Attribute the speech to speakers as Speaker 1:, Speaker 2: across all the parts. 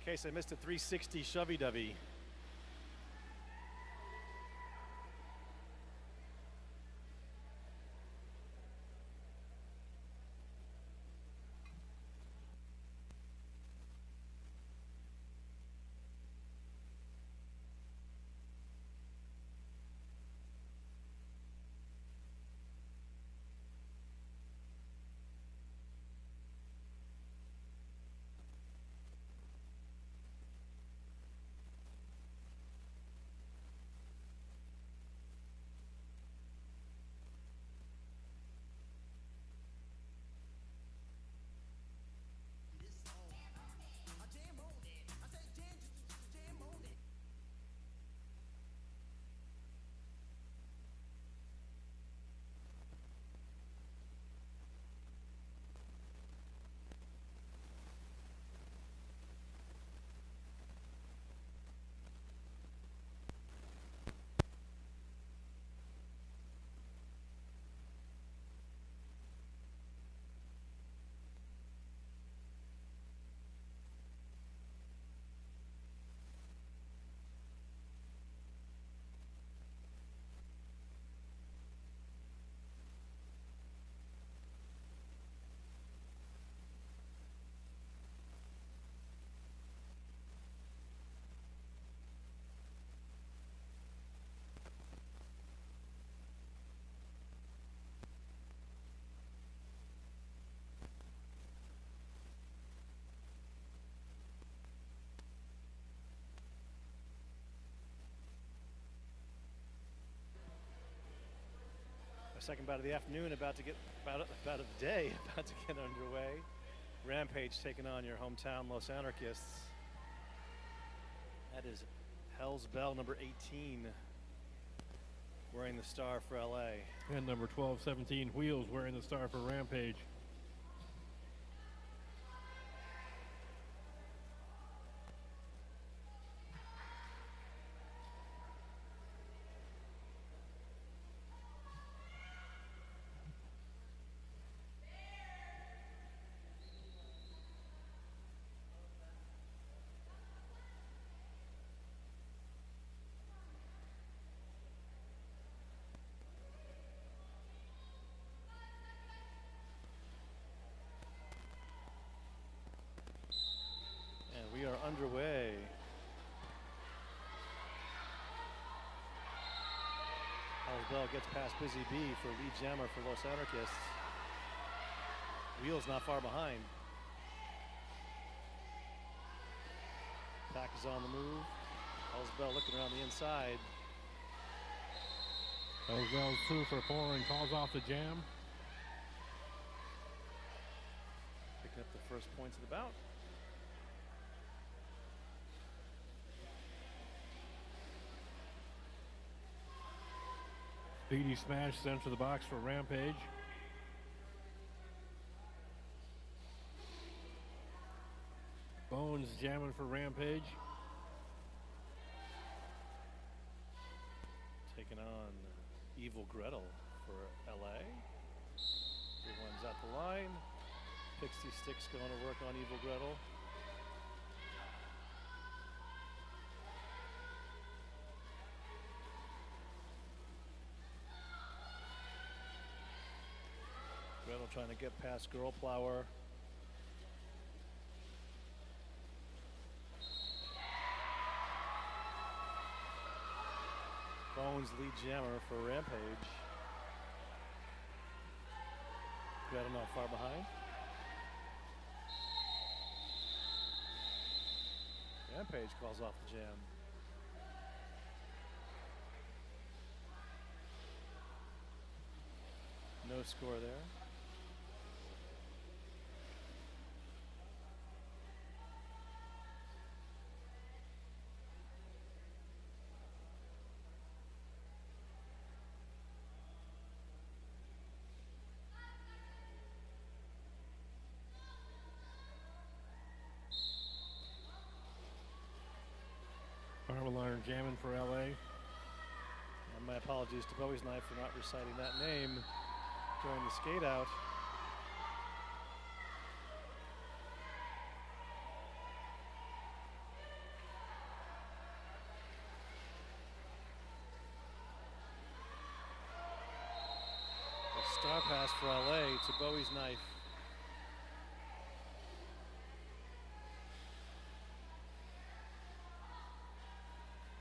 Speaker 1: case I missed a 360 shovey-dovey. Second bout of the afternoon, about of the day, about to get underway. Rampage taking on your hometown Los Anarchists. That is Hell's Bell, number 18, wearing the star for LA.
Speaker 2: And number 1217, Wheels, wearing the star for Rampage.
Speaker 1: And we are underway. Hell's Bell gets past Busy Bee for lead jammer for Los Anarchists. Wheels not far behind. Pack is on the move. Hell's Bell looking around the inside.
Speaker 2: Hell's Bell's 2 for 4 and calls off the jam.
Speaker 1: Picking up the first points of the bout.
Speaker 2: Speedy smash sent to the box for Rampage. Bones jamming for Rampage.
Speaker 1: Taking on Evil Gretel for LA. Everyone's at the line. Pixie Stick's going to work on Evil Gretel. Gretel trying to get past Girl Plower. Bones lead jammer for Rampage. Gretel not far behind. Rampage calls off the jam. No score there.
Speaker 2: Liner jamming for LA.
Speaker 1: And my apologies to Bowie's Knife for not reciting that name during the skate out. pass for LA to Bowie's knife.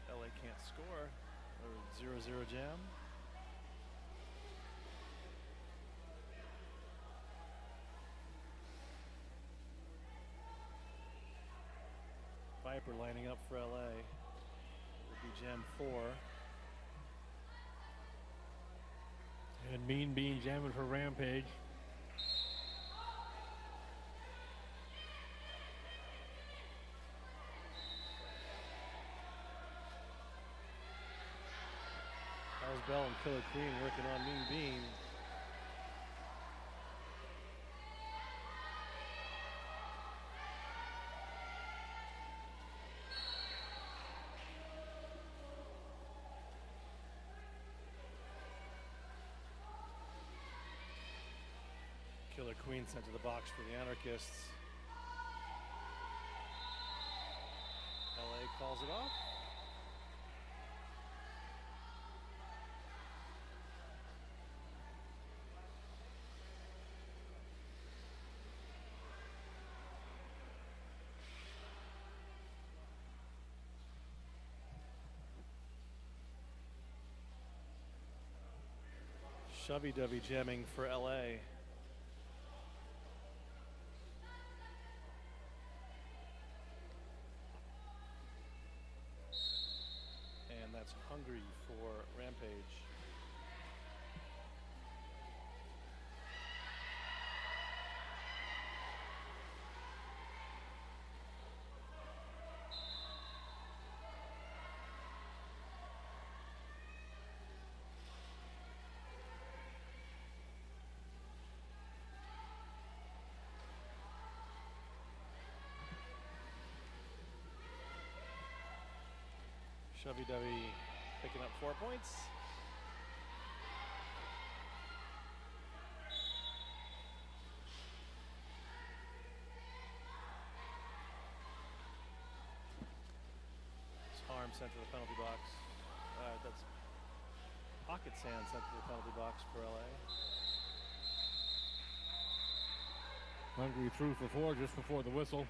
Speaker 1: LA can't score. 0-0 jam. Viper lining up for LA. It will be jam 4.
Speaker 2: And Mean Bean jamming for Rampage.
Speaker 1: Hell's Bell and Killer Queen working on Mean Bean. Killer Queen sent to the box for the Anarchists. LA calls it off. Shovey-dovey jamming for LA. And that's Hungry for Rampage. Shovey-dovey picking up 4 points. Harm sent to the penalty box. That's Pocket Sand sent to the penalty box for LA.
Speaker 2: Hungry threw for 4 just before the whistle.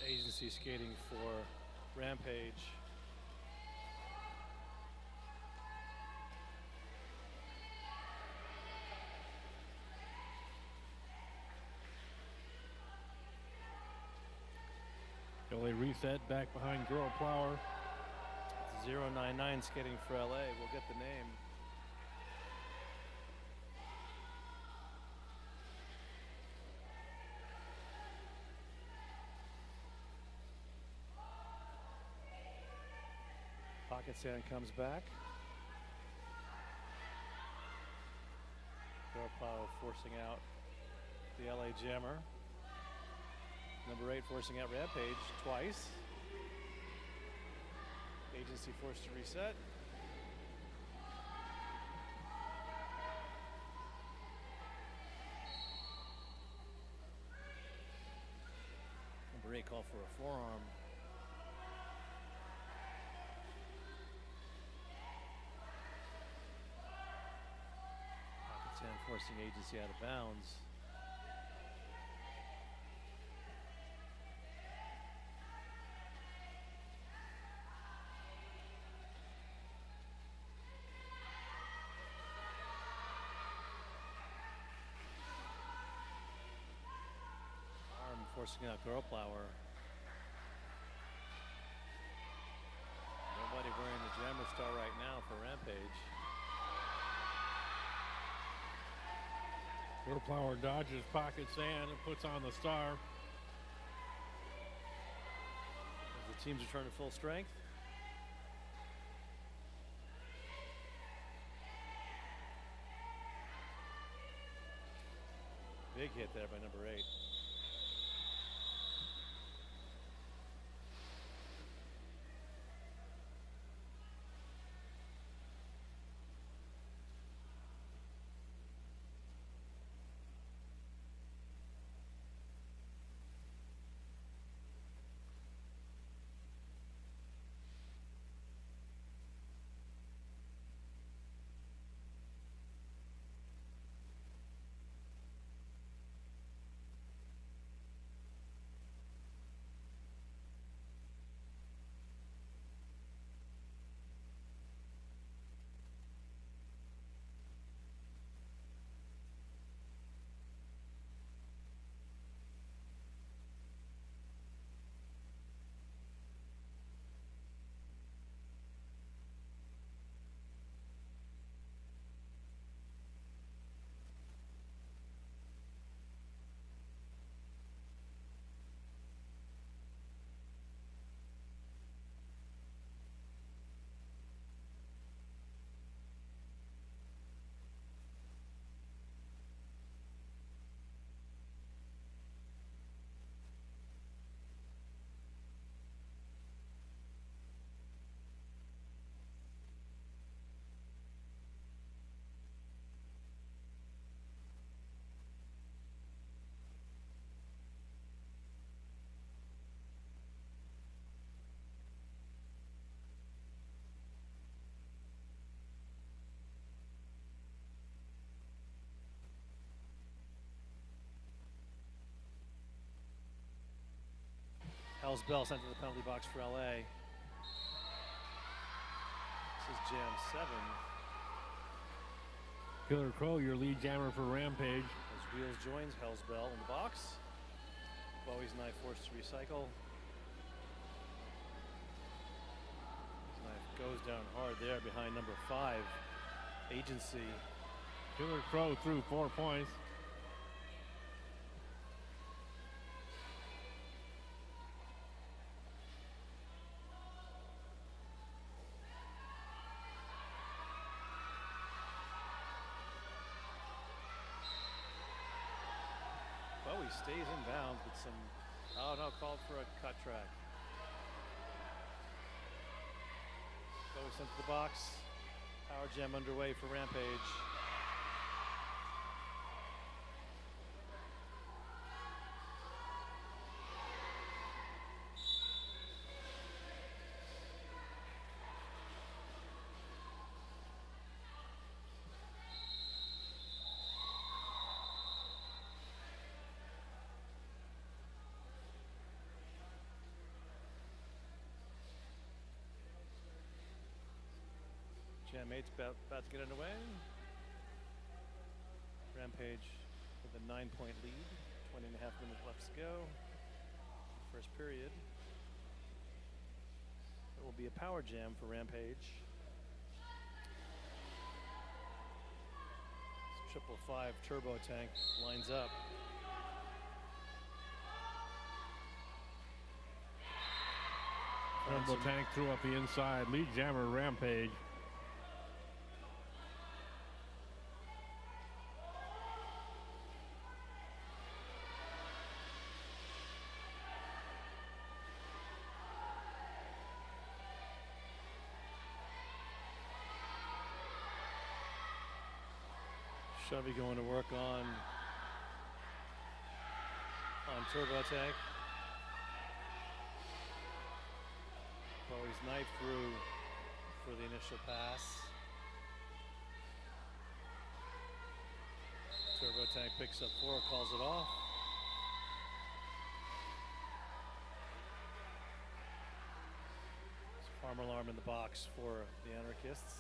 Speaker 1: Agency skating for Rampage.
Speaker 2: LA reset back behind Girl Plower.
Speaker 1: 099 skating for LA. We'll get the name. Pocket Sand comes back. Girl Plow forcing out the LA Jammer. Number 8 forcing out Rampage twice. Agency forced to reset. Number 8 called for a forearm. Pocket Sand forcing Agency out of bounds. Forcing out Girl Plower. Nobody wearing the Jammer Star right now for Rampage.
Speaker 2: Girl Plower dodges Pocket Sand and puts on the star.
Speaker 1: As the teams return to full strength. Big hit there by number 8. Hell's Bell sent to the penalty box for LA. This is Jam 7.
Speaker 2: Killer Crow, your lead jammer for Rampage.
Speaker 1: As Wheels joins Hell's Bell in the box. Bowie's Knife forced to recycle. His knife goes down hard there behind number 5, Agency.
Speaker 2: Killer Crow threw 4 points.
Speaker 1: Bowie stays in bounds with some, oh no, called for a cut track. Bowie sent to the box. Power jam underway for Rampage. Jam 8's about to get underway. Rampage with a 9-point lead. 20.5 minutes left to go. First period. It will be a power jam for Rampage. 555 turbo tank lines up.
Speaker 2: Turbo tank threw up the inside. Lead jammer Rampage.
Speaker 1: Chevy going to work on turbo tank. Bowie's knife through for the initial pass. Turbo tank picks up 4, calls it off. Farm alarm in the box for the Anarchists.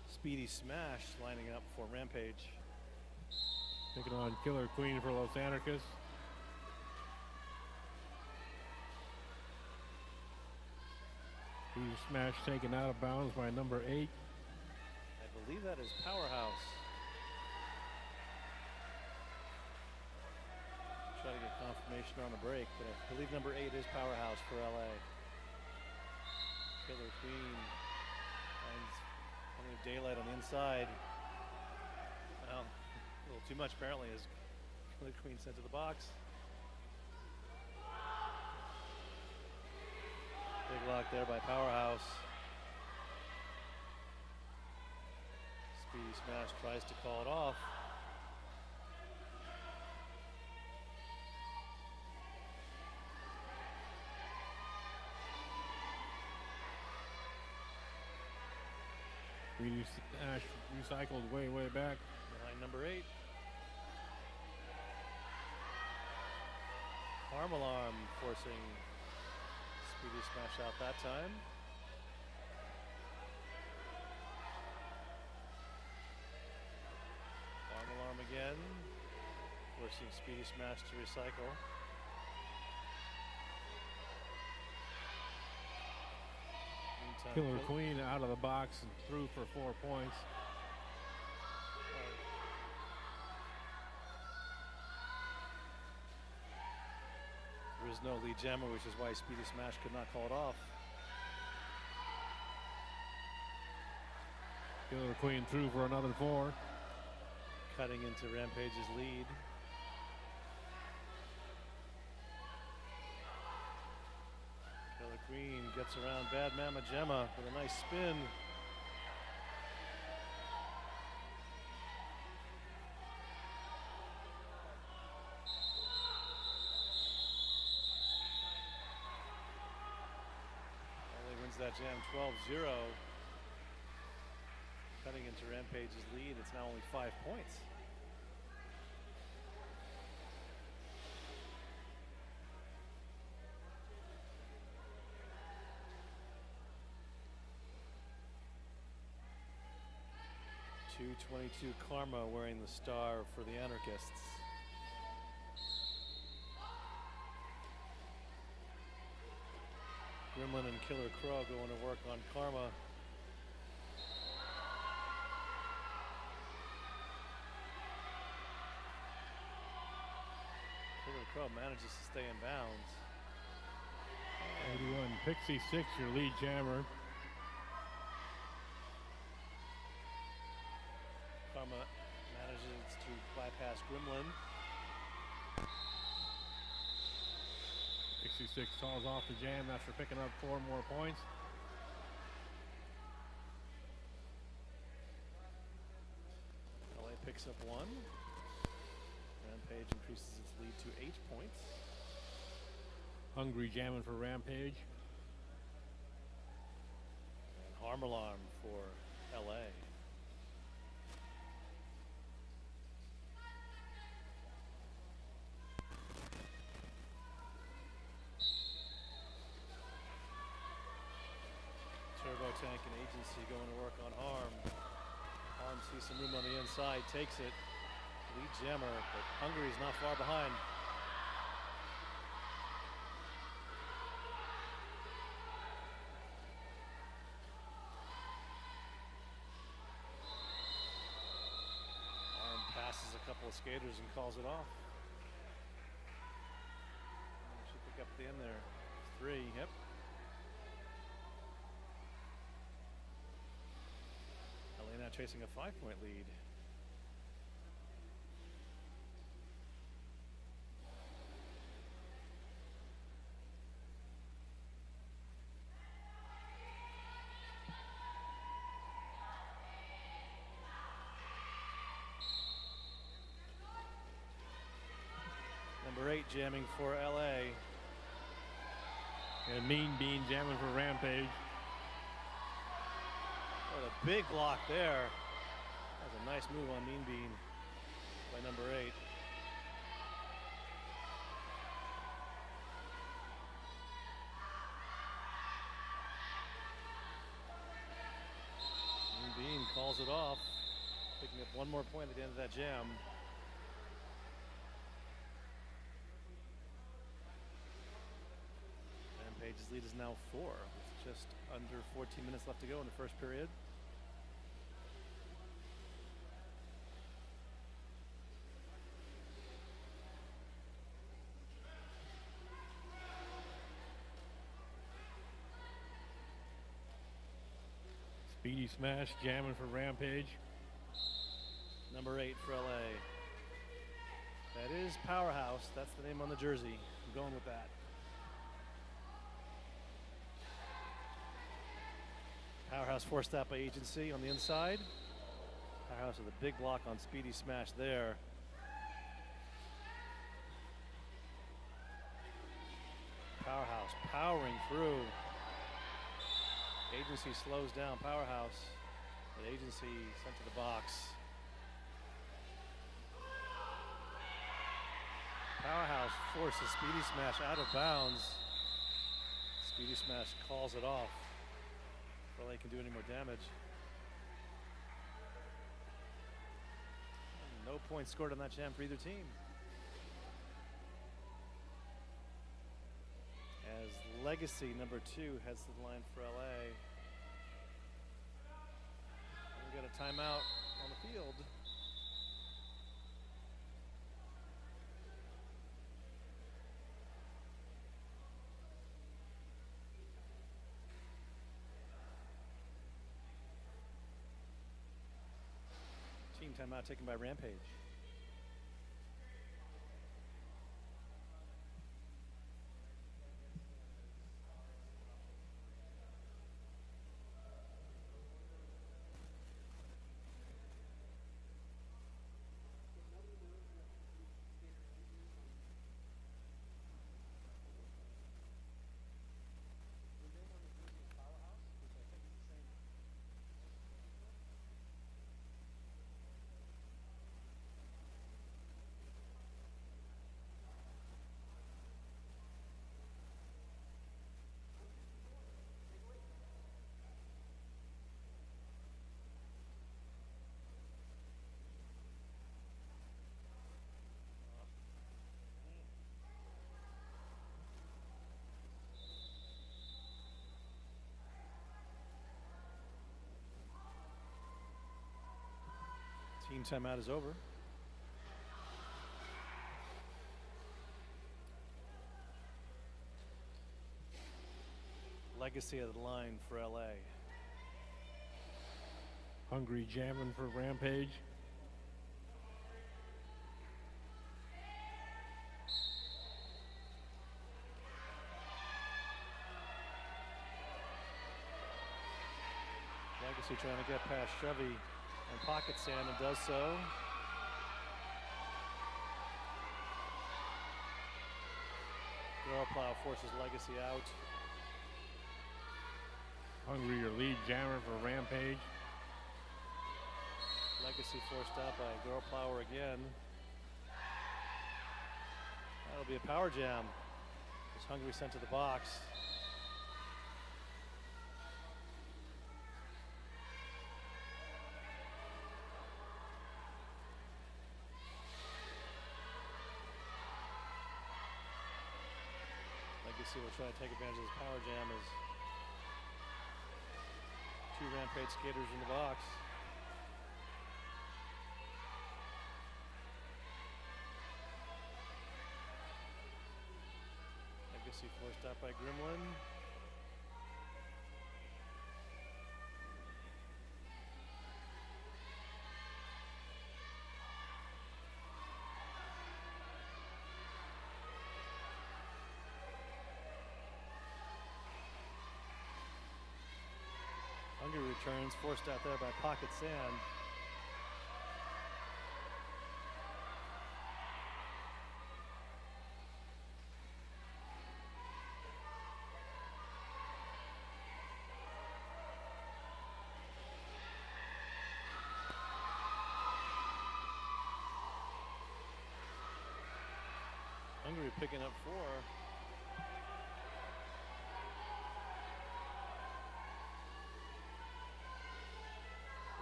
Speaker 1: Speedy Smash lining up for Rampage.
Speaker 2: Taking on Killer Queen for Los Anarchists. Speedy Smash taken out of bounds by number 8.
Speaker 1: I believe that is Powerhouse. Try to get confirmation on the break, but I believe number 8 is Powerhouse for LA. Killer Queen finds plenty of daylight on the inside. Well, a little too much apparently as Killer Queen sent to the box. Big lock there by Powerhouse. Speedy Smash tries to call it off.
Speaker 2: Speedy Smash recycled way back.
Speaker 1: Behind number 8. Farm alarm forcing Speedy Smash out that time. Farm alarm again, forcing Speedy Smash to recycle.
Speaker 2: Killer Queen out of the box and threw for 4 points.
Speaker 1: There is no lead jammer, which is why Speedy Smash could not call it off.
Speaker 2: Killer Queen threw for another 4.
Speaker 1: Cutting into Rampage's lead. Killer Queen gets around Bad Mama Gemma with a nice spin. increases that jam 12-0. Cutting into Rampage's lead. It's now only 5 points. .222 Karma wearing the star for the Anarchists. Gremlin and Killer Crow going to work on Karma. Killer Crow manages to stay in bounds.
Speaker 2: 81 Pixie 6, your lead jammer.
Speaker 1: Karma manages to bypass Gremlin.
Speaker 2: 66 calls off the jam after picking up 4 more points.
Speaker 1: LA picks up 1. Rampage increases its lead to 8 points.
Speaker 2: Hungry jamming for Rampage.
Speaker 1: And Harm Alarm for LA. Turbo Tank and Agency going to work on Harm. Harm sees some room on the inside, takes it. Lead jammer, but Hungary's not far behind. Harm passes a couple of skaters and calls it off. Should pick up at the end there. 3, yep. Now chasing a 5-point lead. Number 8 jamming for LA.
Speaker 2: And Mean Bean jamming for Rampage.
Speaker 1: What a big block there. That was a nice move on Mean Bean by number 8. Mean Bean calls it off, picking up 1 more point at the end of that jam. Rampage's lead is now 4, with just under 14 minutes left to go in the first period.
Speaker 2: Speedy Smash jamming for Rampage.
Speaker 1: Number 8 for LA. That is Powerhouse. That's the name on the jersey. I'm going with that. Powerhouse forced out by Agency on the inside. Powerhouse with a big block on Speedy Smash there. Powerhouse powering through. Agency slows down Powerhouse. The Agency sent to the box. Powerhouse forces Speedy Smash out of bounds. Speedy Smash calls it off. Before they can do any more damage. And no points scored on that jam for either team. As Legacy, number 2, heads to the line for LA. And we got a timeout on the field. Team timeout taken by Rampage. Team timeout is over. Legacy of the line for LA.
Speaker 2: Hungry jamming for Rampage.
Speaker 1: Legacy trying to get past Chevy and pocket sand and does so. Plow forces Legacy out.
Speaker 2: Hungry, your lead jammer for Rampage.
Speaker 1: Legacy forced out by Girl Plower again. That'll be a power jam. As Hungry sent to the box. Legacy will try to take advantage of this power jam as two Rampage skaters in the box. Legacy forced out by Gremlin. Hungry returns, forced out there by Pocket Sand. Hungry picking up 4.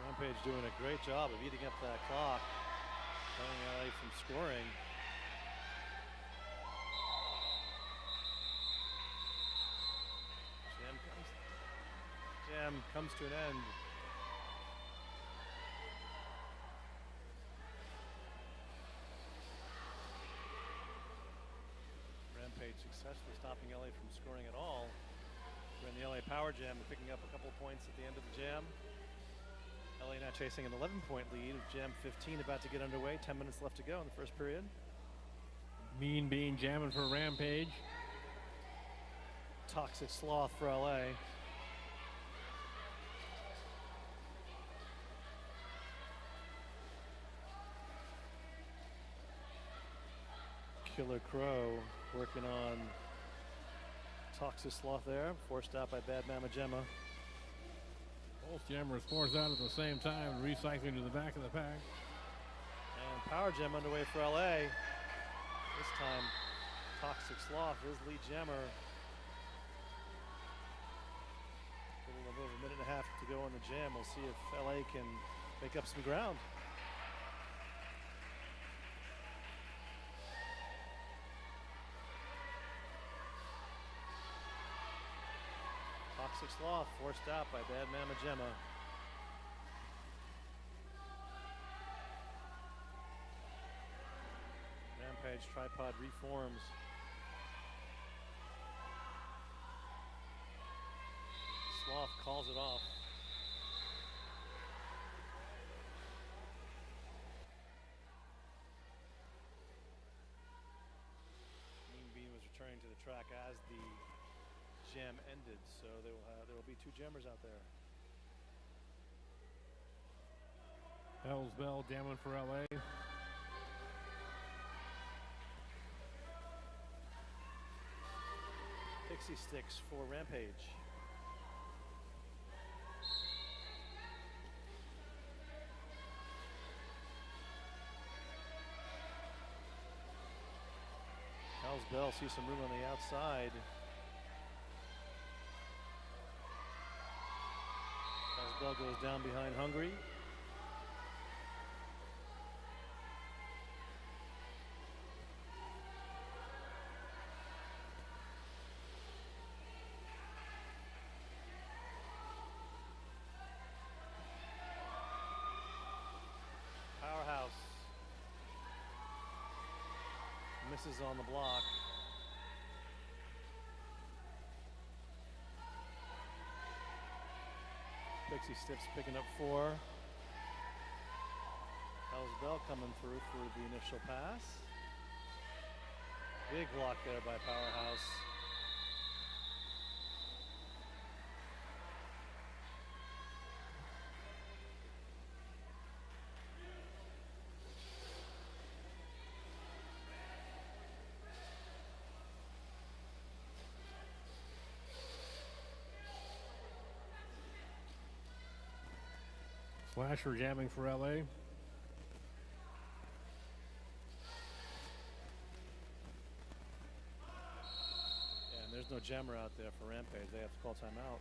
Speaker 1: Rampage doing a great job of eating up that clock, preventing LA from scoring. Jam comes to an end. Rampage successfully stopping LA from scoring at all. We're in the LA Power Jam and picking up a couple points at the end of the jam. LA now chasing an 11-point lead. Jam 15 about to get underway. 10 minutes left to go in the first period.
Speaker 2: Mean Bean jamming for Rampage.
Speaker 1: Toxic Sloth for LA. Killer Crow working on Toxic Sloth there. Forced out by Bad Mama Gemma.
Speaker 2: Both jammers forced out at the same time, recycling to the back of the pack.
Speaker 1: And Power Jam underway for LA. This time, Toxic Sloth, his lead jammer. A little over a minute and a half to go on the jam. We'll see if LA can make up some ground. Toxic Sloth forced out by Bad Mama Gemma. Rampage tripod reforms. Sloth calls it off. Mean Bean was returning to the track as the jam ended, so there will be 2 jammers out there.
Speaker 2: Hell's Bell jamming for LA.
Speaker 1: Pixie Sticks for Rampage. Hell's Bell sees some room on the outside. Hell's Bell goes down behind Hungry. is on the block. Pixie Stiff's picking up 4. Hell's Bell coming through for the initial pass. Big block there by Powerhouse.
Speaker 2: Slasher jamming for LA.
Speaker 1: Yeah, and there's no jammer out there for Rampage. They have to call timeout.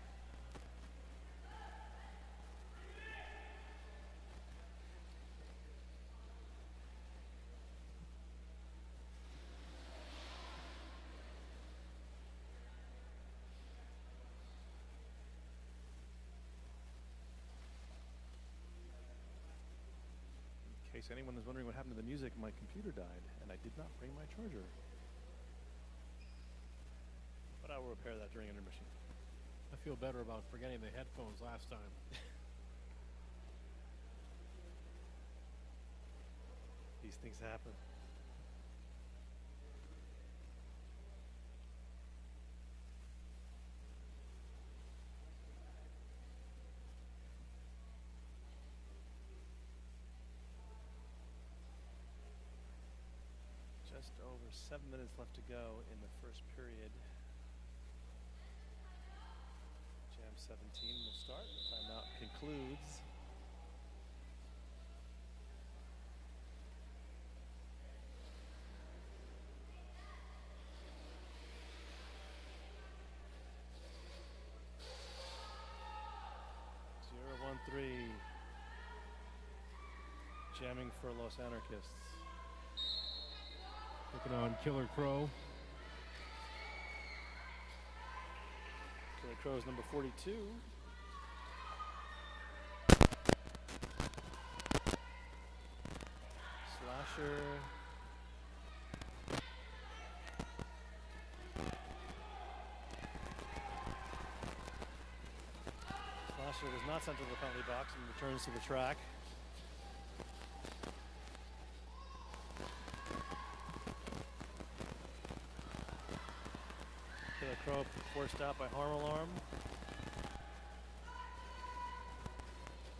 Speaker 1: In case anyone is wondering what happened to the music, my computer died, and I did not bring my charger. But I will repair that during intermission.
Speaker 2: I feel better about forgetting the headphones last time.
Speaker 1: These things happen. Just over 7 minutes left to go in the first period. Jam 17 will start. Timeout concludes. Zero, 1, 3. Jamming for Los Anarchists.
Speaker 2: Looking on Killer Crow.
Speaker 1: Killer Crow's number 42. Slasher. Slasher was not sent to the penalty box and returns to the track. Killer Crow forced out by Harm Alarm.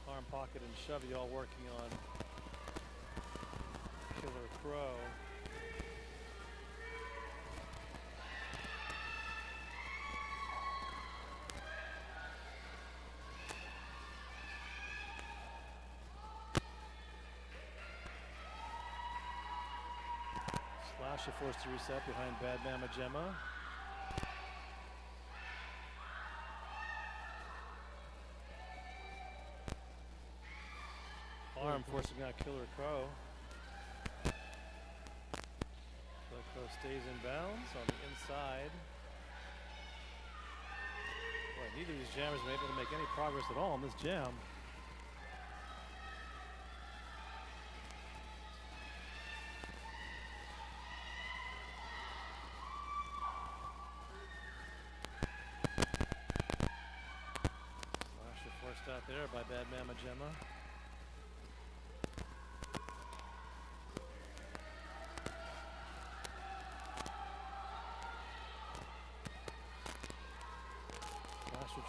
Speaker 1: Harm Pocket and Shovey all working on Killer Crow. Slasher forced to reset behind Bad Mama Gemma. Harm forcing out Killer Crow. Killer Crow stays in bounds on the inside. Boy, neither of these jammers have been able to make any progress at all in this jam. Slasher forced out there by Bad Mama Gemma.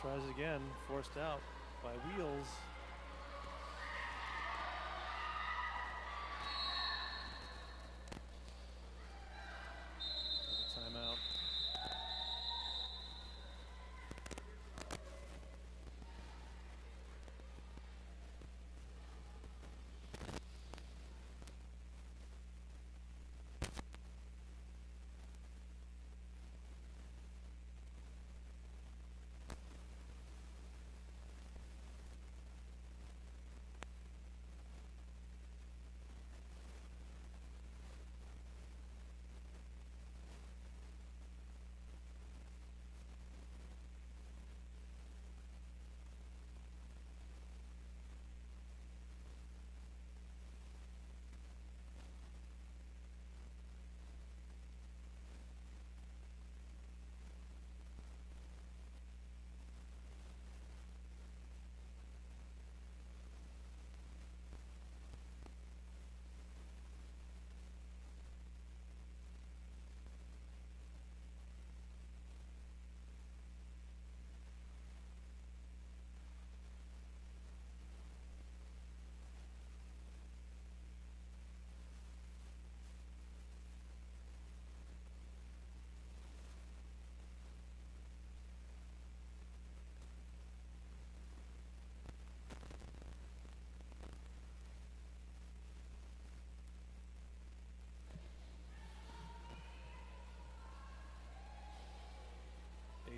Speaker 1: Tries again, forced out by Wheels. Timeout.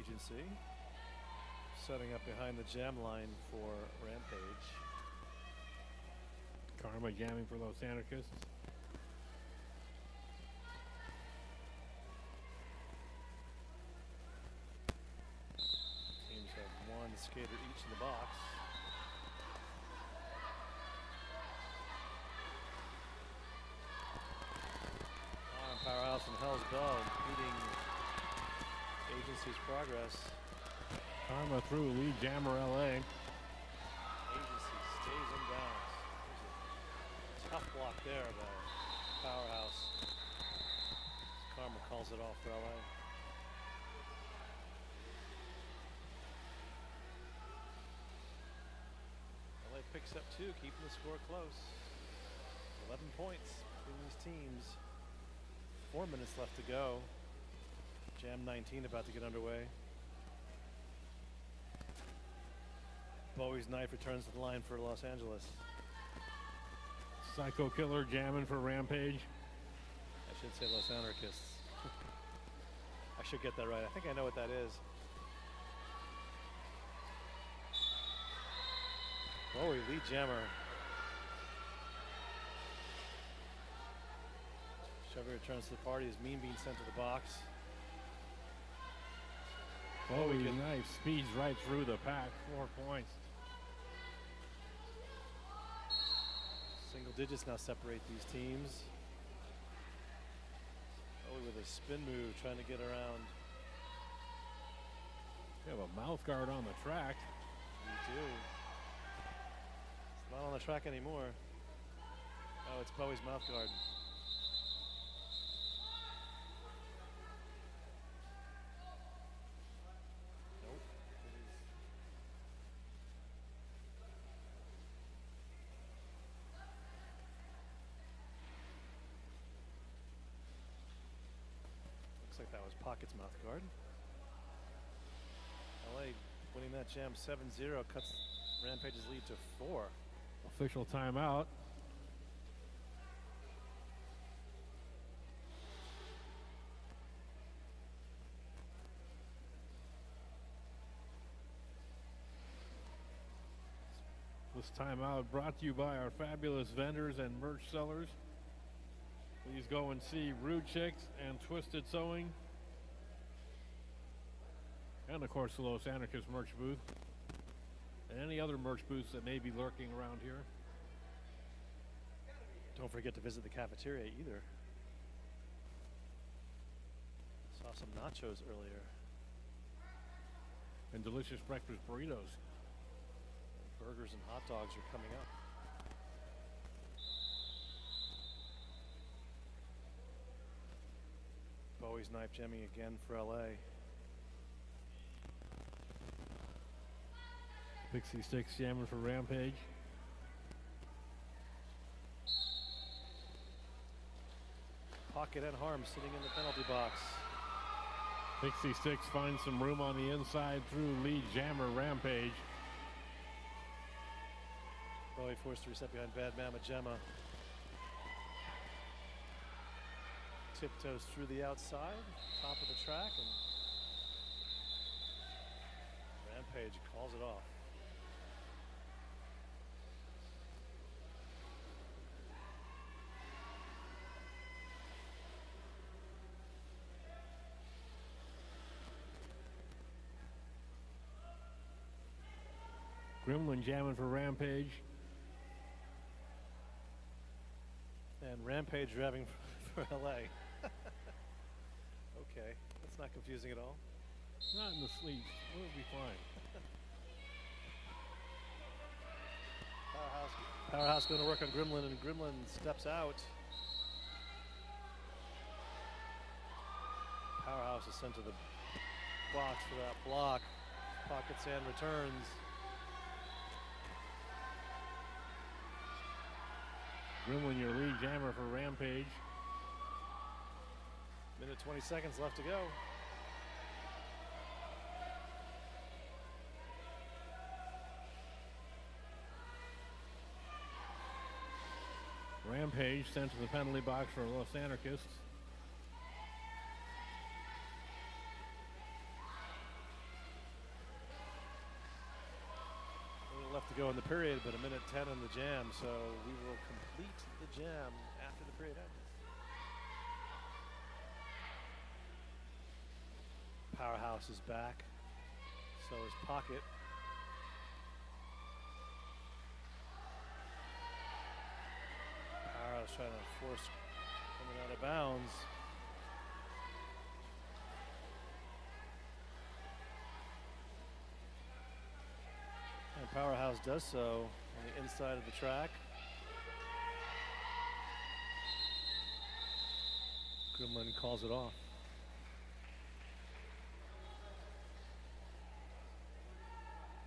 Speaker 1: Agency. Setting up behind the jam line for Rampage.
Speaker 2: Karma jamming for Los Anarchists.
Speaker 1: Teams have one skater each in the box. Powerhouse and Hell's Bell impeding Agency's progress.
Speaker 2: Karma through lead jammer LA.
Speaker 1: Agency stays in bounds. There's a tough block there by Powerhouse. Karma calls it off for LA. LA picks up 2, keeping the score close. 11 points between these teams. 4 minutes left to go. Jam 19 about to get underway. Bowie's knife returns to the line for Los Angeles.
Speaker 2: Psycho Killer jamming for Rampage.
Speaker 1: I should say Los Anarchists. I should get that right. I think I know what that is. Bowie, lead jammer. Chevy returns to the party as Mean Bean sent to the box.
Speaker 2: Bowie's knife speeds right through the pack. 4 points.
Speaker 1: Single digits now separate these teams. Bowie with a spin move trying to get around.
Speaker 2: We have a mouth guard on the track.
Speaker 1: We do. It's not on the track anymore. Oh, it's Bowie's mouth guard. Looks like that was Pocket's mouth guard. LA winning that jam 7-0 cuts Rampage's lead to 4.
Speaker 2: Official timeout. This timeout brought to you by our fabulous vendors and merch sellers. Please go and see Rude Chicks and Twisted Sewing. And of course the Los Anarchists merch booth. And any other merch booths that may be lurking around here.
Speaker 1: Don't forget to visit the cafeteria either. Saw some nachos earlier.
Speaker 2: And delicious breakfast burritos.
Speaker 1: Burgers and hot dogs are coming up. Bowie's knife jamming again for LA.
Speaker 2: Pixie Sticks jamming for Rampage.
Speaker 1: Pocket and Harm sitting in the penalty box.
Speaker 2: Pixie Sticks finds some room on the inside through lead jammer Rampage.
Speaker 1: Bowie forced to reset behind Bad Mama Gemma. Tiptoes through the outside, top of the track, and Rampage calls it off.
Speaker 2: Gremlin jamming for Rampage.
Speaker 1: And Rampage driving for LA. Okay, that's not confusing at all.
Speaker 2: Not in the sleeves. We'll be fine.
Speaker 1: Powerhouse going to work on Gremlin, and Gremlin steps out. Powerhouse is sent to the box for that block. Pockets and returns.
Speaker 2: Gremlin, your lead jammer for Rampage.
Speaker 1: Minute 20 seconds left to go.
Speaker 2: Rampage sent to the penalty box for Los Anarchists.
Speaker 1: to go in the period, but a minute 10 in the jam, so we will complete the jam after the period ends. Powerhouse is back, so is Pocket. Powerhouse trying to force coming out of bounds. And Powerhouse does so on the inside of the track. Grimlin calls it off.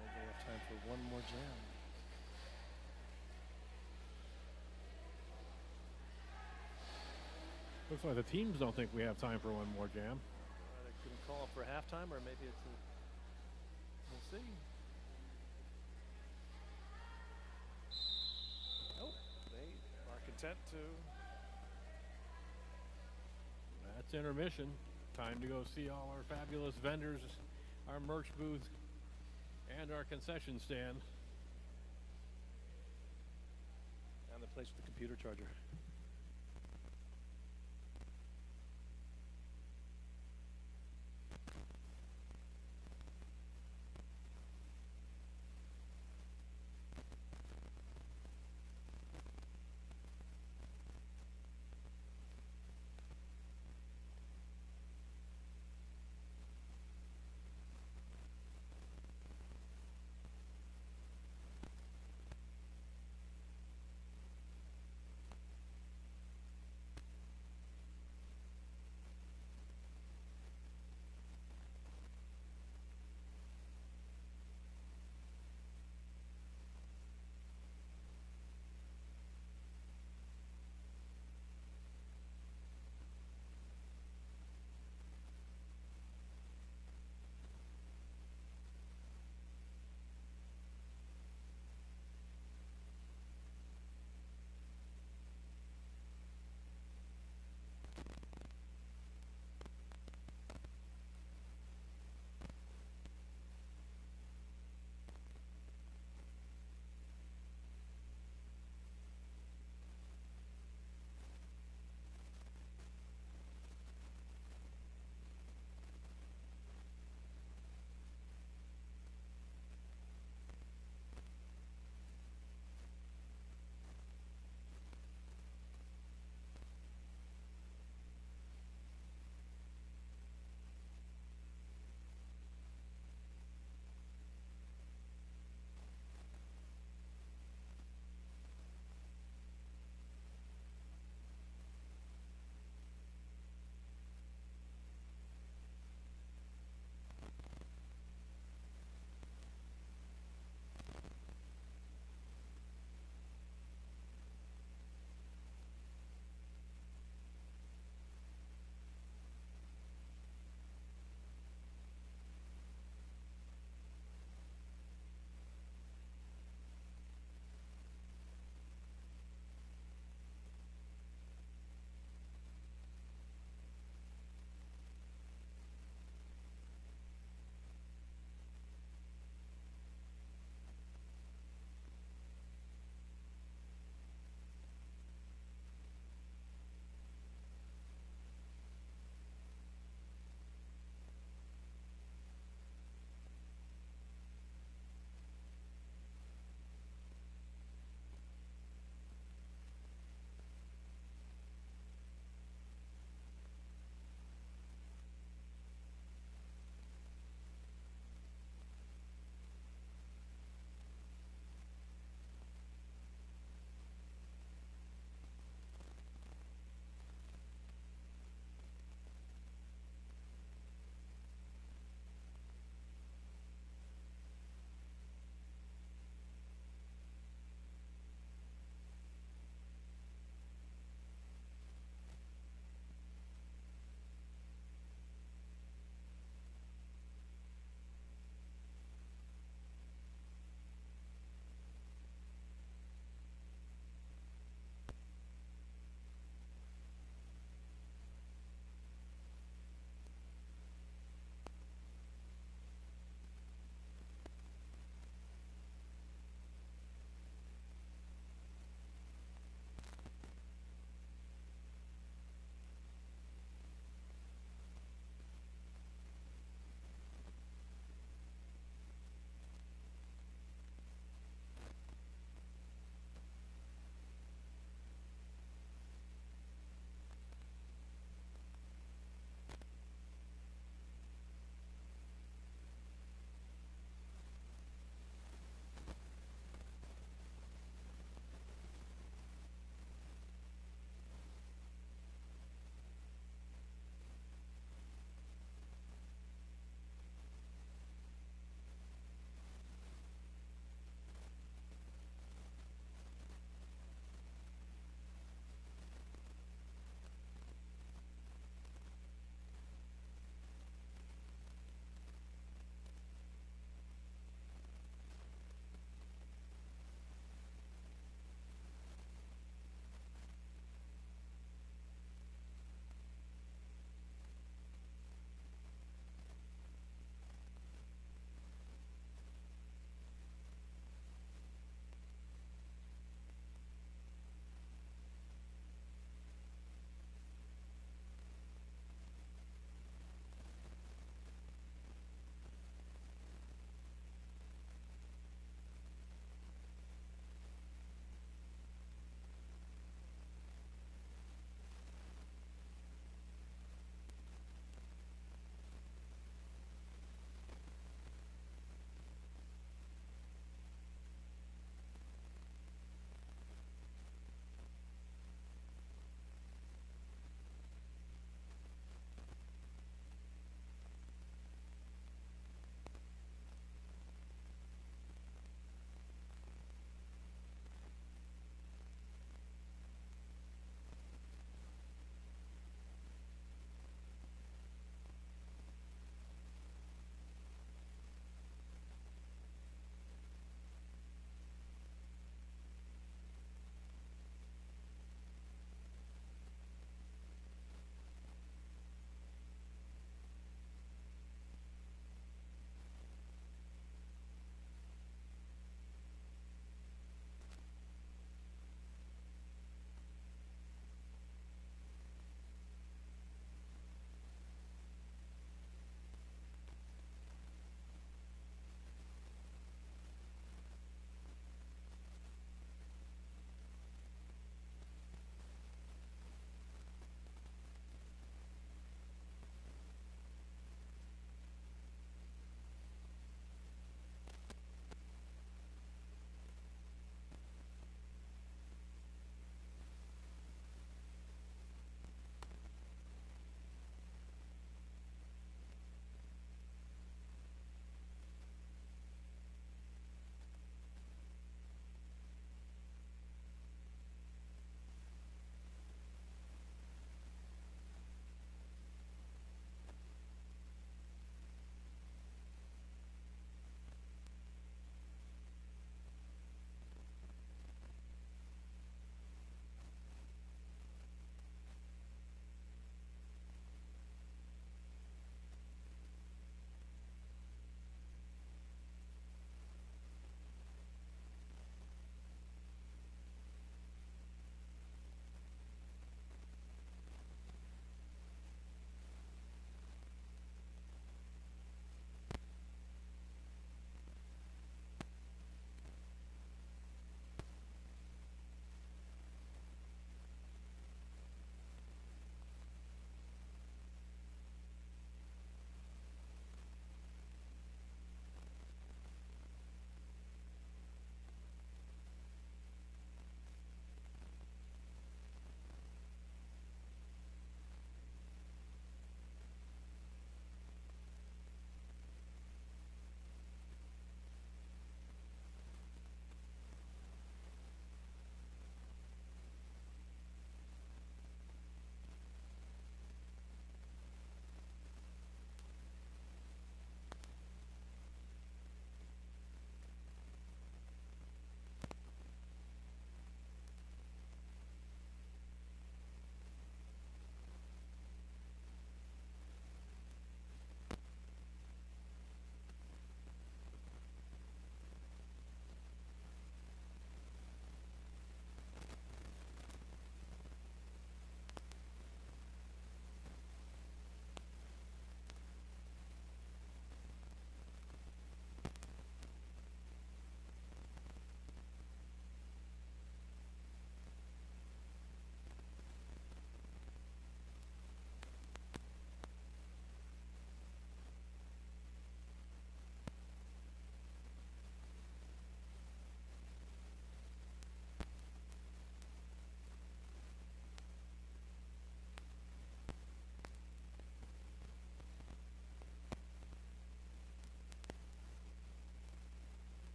Speaker 1: Maybe they have time for one more jam.
Speaker 2: Looks like the teams don't think we have time for one more jam.
Speaker 1: They couldn't call for halftime, or maybe it's we'll see. Nope, they are content to.
Speaker 2: That's intermission. Time to go see all our fabulous vendors, our merch booth, and our concession stand.
Speaker 1: And the place with the computer charger.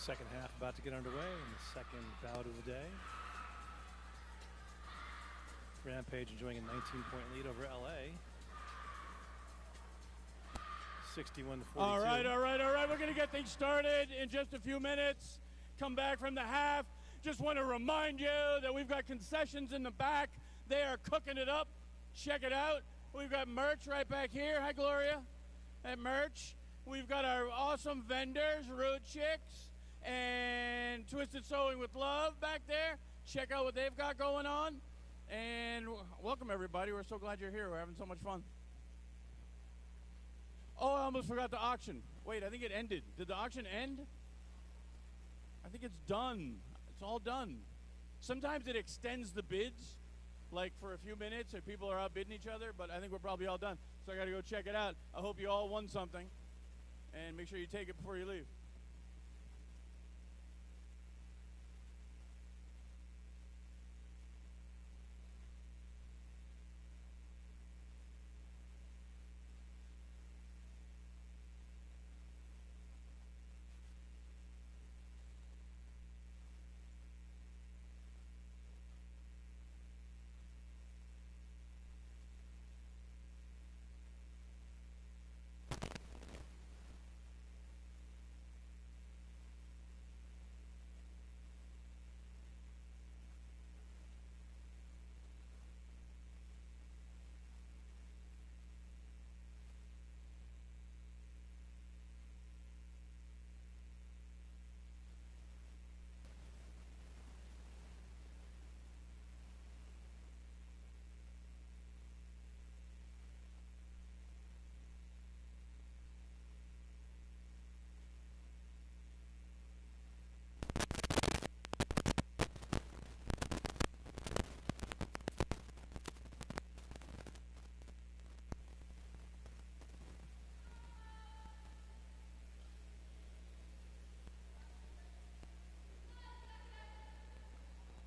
Speaker 1: Second half about to get underway in the second bout of the day. Rampage enjoying a 19-point lead over LA. 61 to 42.
Speaker 3: All right. We're going to get things started in just a few minutes. Come back from the half. Just want to remind you that we've got concessions in the back. They are cooking it up. Check it out. We've got merch right back here. Hi, Gloria. At merch. We've got our awesome vendors, Rude Chicks and Twisted Sewing with Love back there. Check out what they've got going on. And welcome, everybody. We're so glad you're here. We're having so much fun. Oh, I almost forgot the auction. Wait, I think it ended. Did the auction end? I think it's done. It's all done. Sometimes it extends the bids, like for a few minutes, and people are outbidding each other, but I think we're probably all done. So I got to go check it out. I hope you all won something, and make sure you take it before you leave.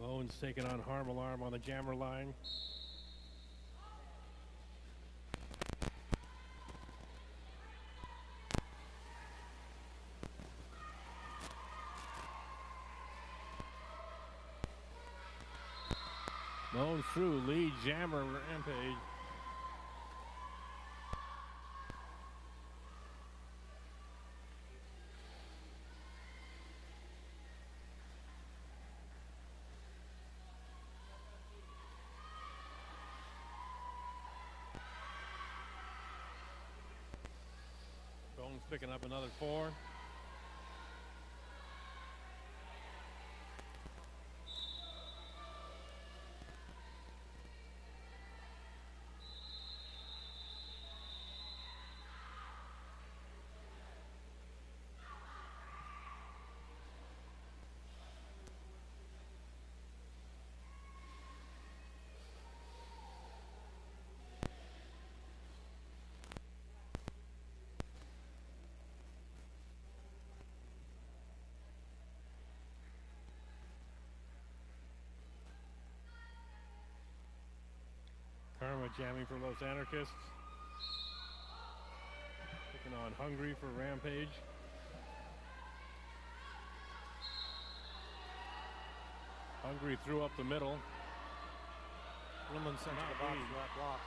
Speaker 2: Bones taking on Harm Alarm on the jammer line. Bones through, lead jammer Rampage. Bones picking up another 4. Karma jamming for Los Anarchists. Taking on Hungry for Rampage. Hungry threw up the middle.
Speaker 1: Gremlin sent to the box for that block.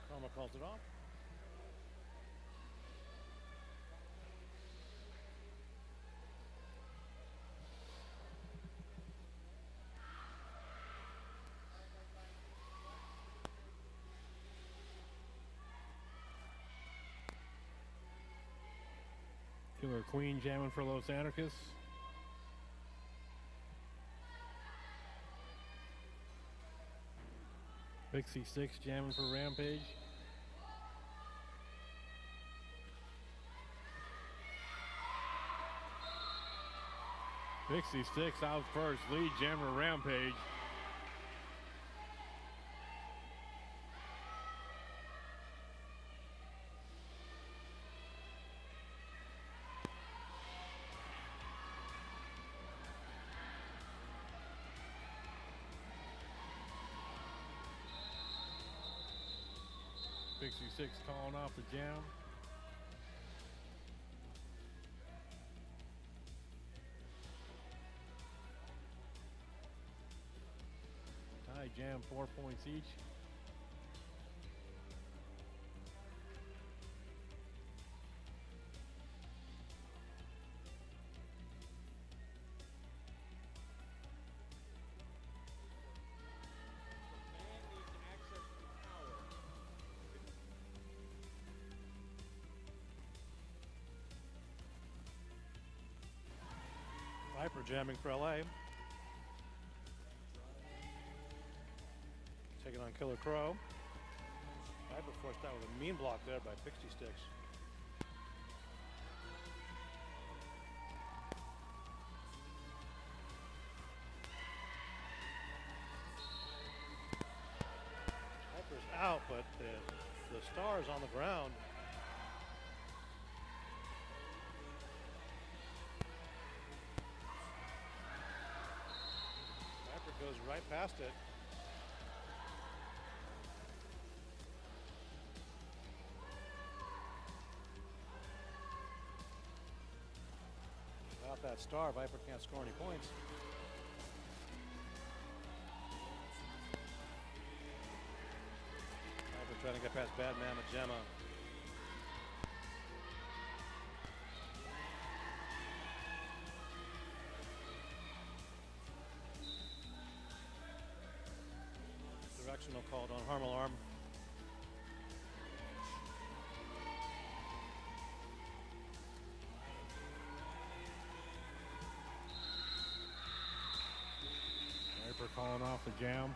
Speaker 1: Karma calls it off.
Speaker 2: Killer Queen jamming for Los Anarchists. Pixie 6 jamming for Rampage. Pixie 6 out first, lead jammer Rampage. Pixie 6 calling off the jam. Tie jam 4 points each.
Speaker 1: Viper jamming for LA. Taking on Killer Crow. Viper forced out with a mean block there by Pixie Sticks. Viper's out, but the star is on the ground. Goes right past it. Without that star, Viper can't score any points. Viper trying to get past Bad Mama Gemma. Directional called on harm alarm.
Speaker 2: Viper calling off the jam.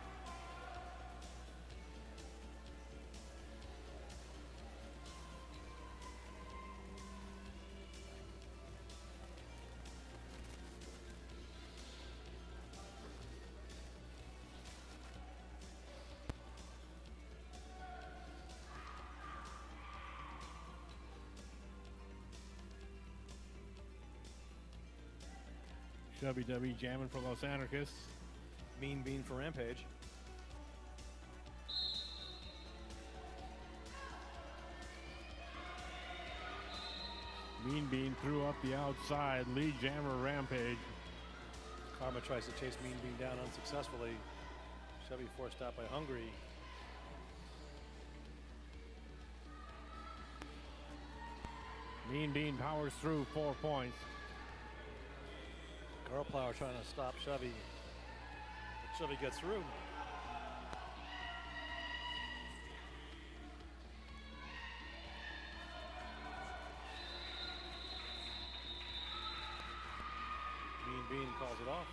Speaker 2: WW jamming for Los Anarchists.
Speaker 1: Mean Bean for Rampage.
Speaker 2: Mean Bean threw up the outside. Lead jammer Rampage.
Speaker 1: Karma tries to chase Mean Bean down unsuccessfully. Chevy forced out by Hungry.
Speaker 2: Mean Bean powers through 4 points.
Speaker 1: Girl Plower trying to stop Chevy. But Chevy gets through. Mean Bean calls it off.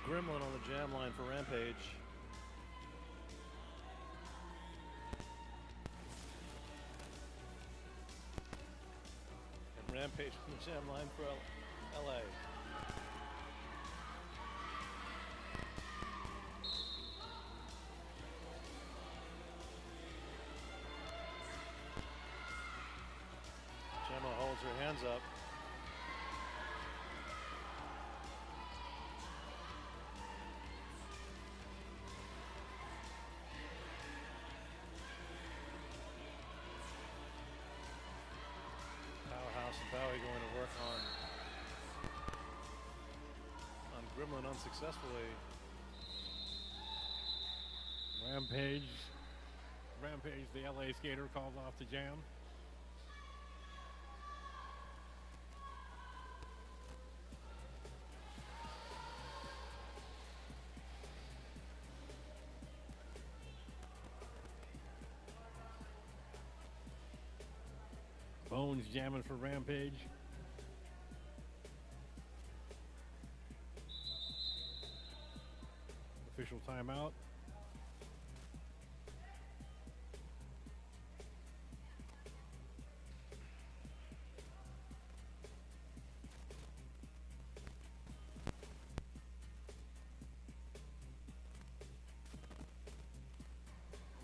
Speaker 1: Gremlin on the jam line for Rampage. And Rampage on the jam line for LA. Gemma holds her hands up. Bowie going to work on Gremlin unsuccessfully.
Speaker 2: Rampage, the LA skater, calls off the jam. Bones jamming for Rampage. Official timeout.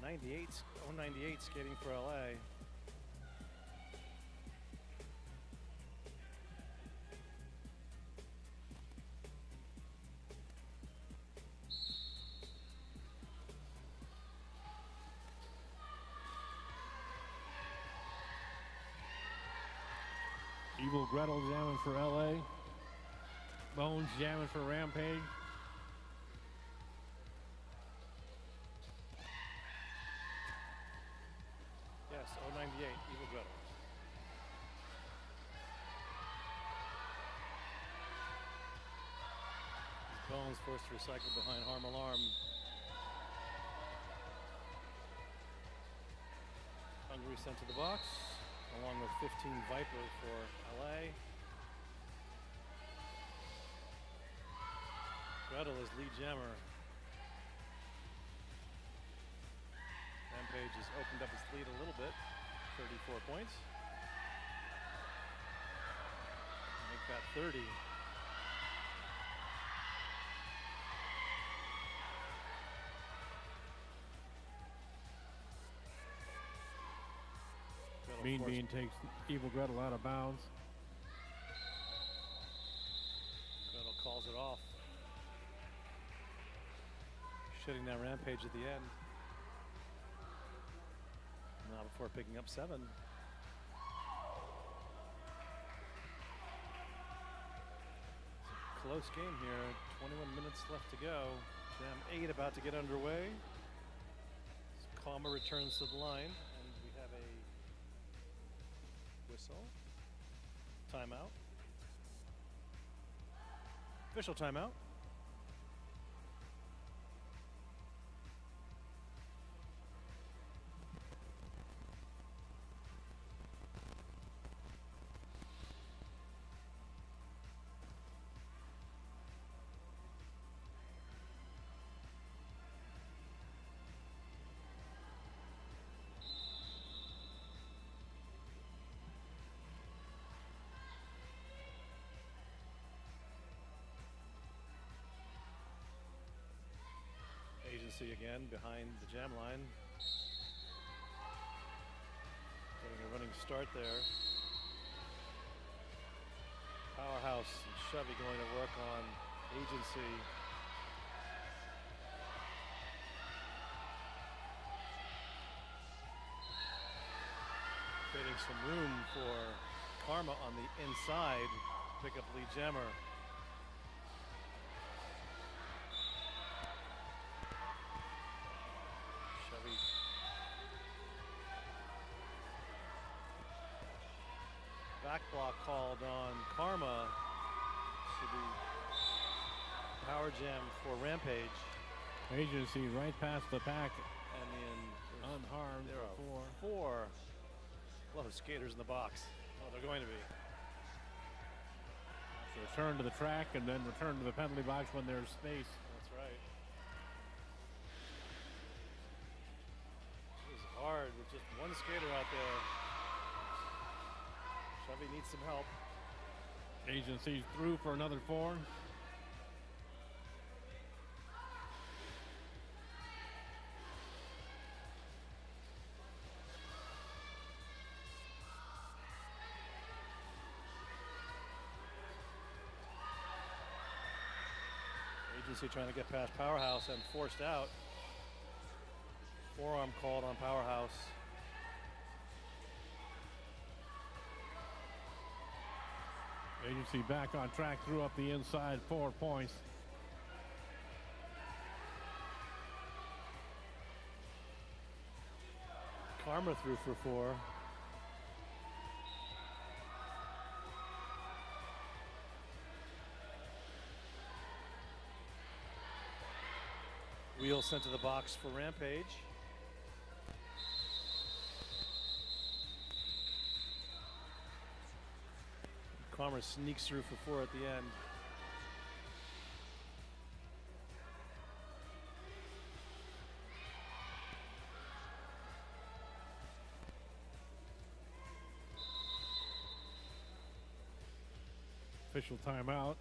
Speaker 1: '98 skating for LA.
Speaker 2: Evil Gretel jamming for LA. Bones jamming for Rampage.
Speaker 1: Yes, 098, Evil Gretel. Bones forced to recycle behind Harm Alarm. Hungary sent to the box, along with 15 Viper for LA. Gretel is lead jammer. Rampage has opened up his lead a little bit, 34 points. Make that 30.
Speaker 2: Mean Bean takes Evil Gretel out of bounds.
Speaker 1: Gretel calls it off. Shutting down Rampage at the end. Now before picking up 7. Close game here. 21 minutes left to go. Jam 8 about to get underway. Karma returns to the line, and we have a whistle. Timeout. Official timeout. Agency again behind the jam line. Getting a running start there. Powerhouse and Chevy going to work on Agency. Creating some room for Karma on the inside to pick up lead jammer. Back block called on Karma. Should be power jam for Rampage.
Speaker 2: Agency right past the pack.
Speaker 1: And then
Speaker 2: unharmed.
Speaker 1: There are 4 low skaters in the box. Oh, they're going to be.
Speaker 2: So return to the track and then return to the penalty box when there's space.
Speaker 1: That's right. It was hard with just one skater out there. Chevy needs some help.
Speaker 2: Agency's through for another 4.
Speaker 1: Agency trying to get past Powerhouse and forced out. Forearm called on Powerhouse.
Speaker 2: Agency back on track, threw up the inside, 4 points.
Speaker 1: Karma threw for 4. Wheel sent to the box for Rampage. Karma sneaks through for 4 at the end.
Speaker 2: Official timeout.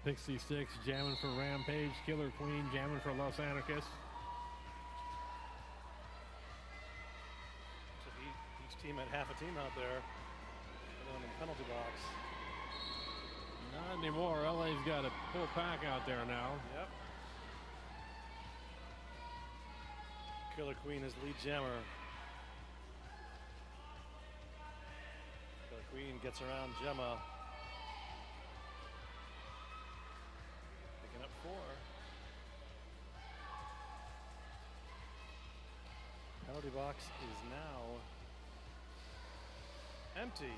Speaker 2: Pixie Sticks jamming for Rampage. Killer Queen jamming for Los Anarchists.
Speaker 1: So each team had half a team out there. In the penalty box.
Speaker 2: Not anymore. LA's got a full pack out there now.
Speaker 1: Yep. Killer Queen is lead jammer. Killer Queen gets around Gemma. Picking up 4. Penalty box is now empty.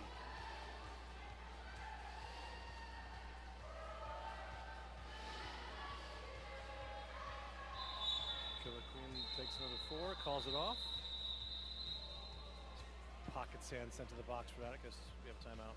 Speaker 1: Killer Queen takes another 4, calls it off. Pocket sand sent to the box for Atticus. We have timeout.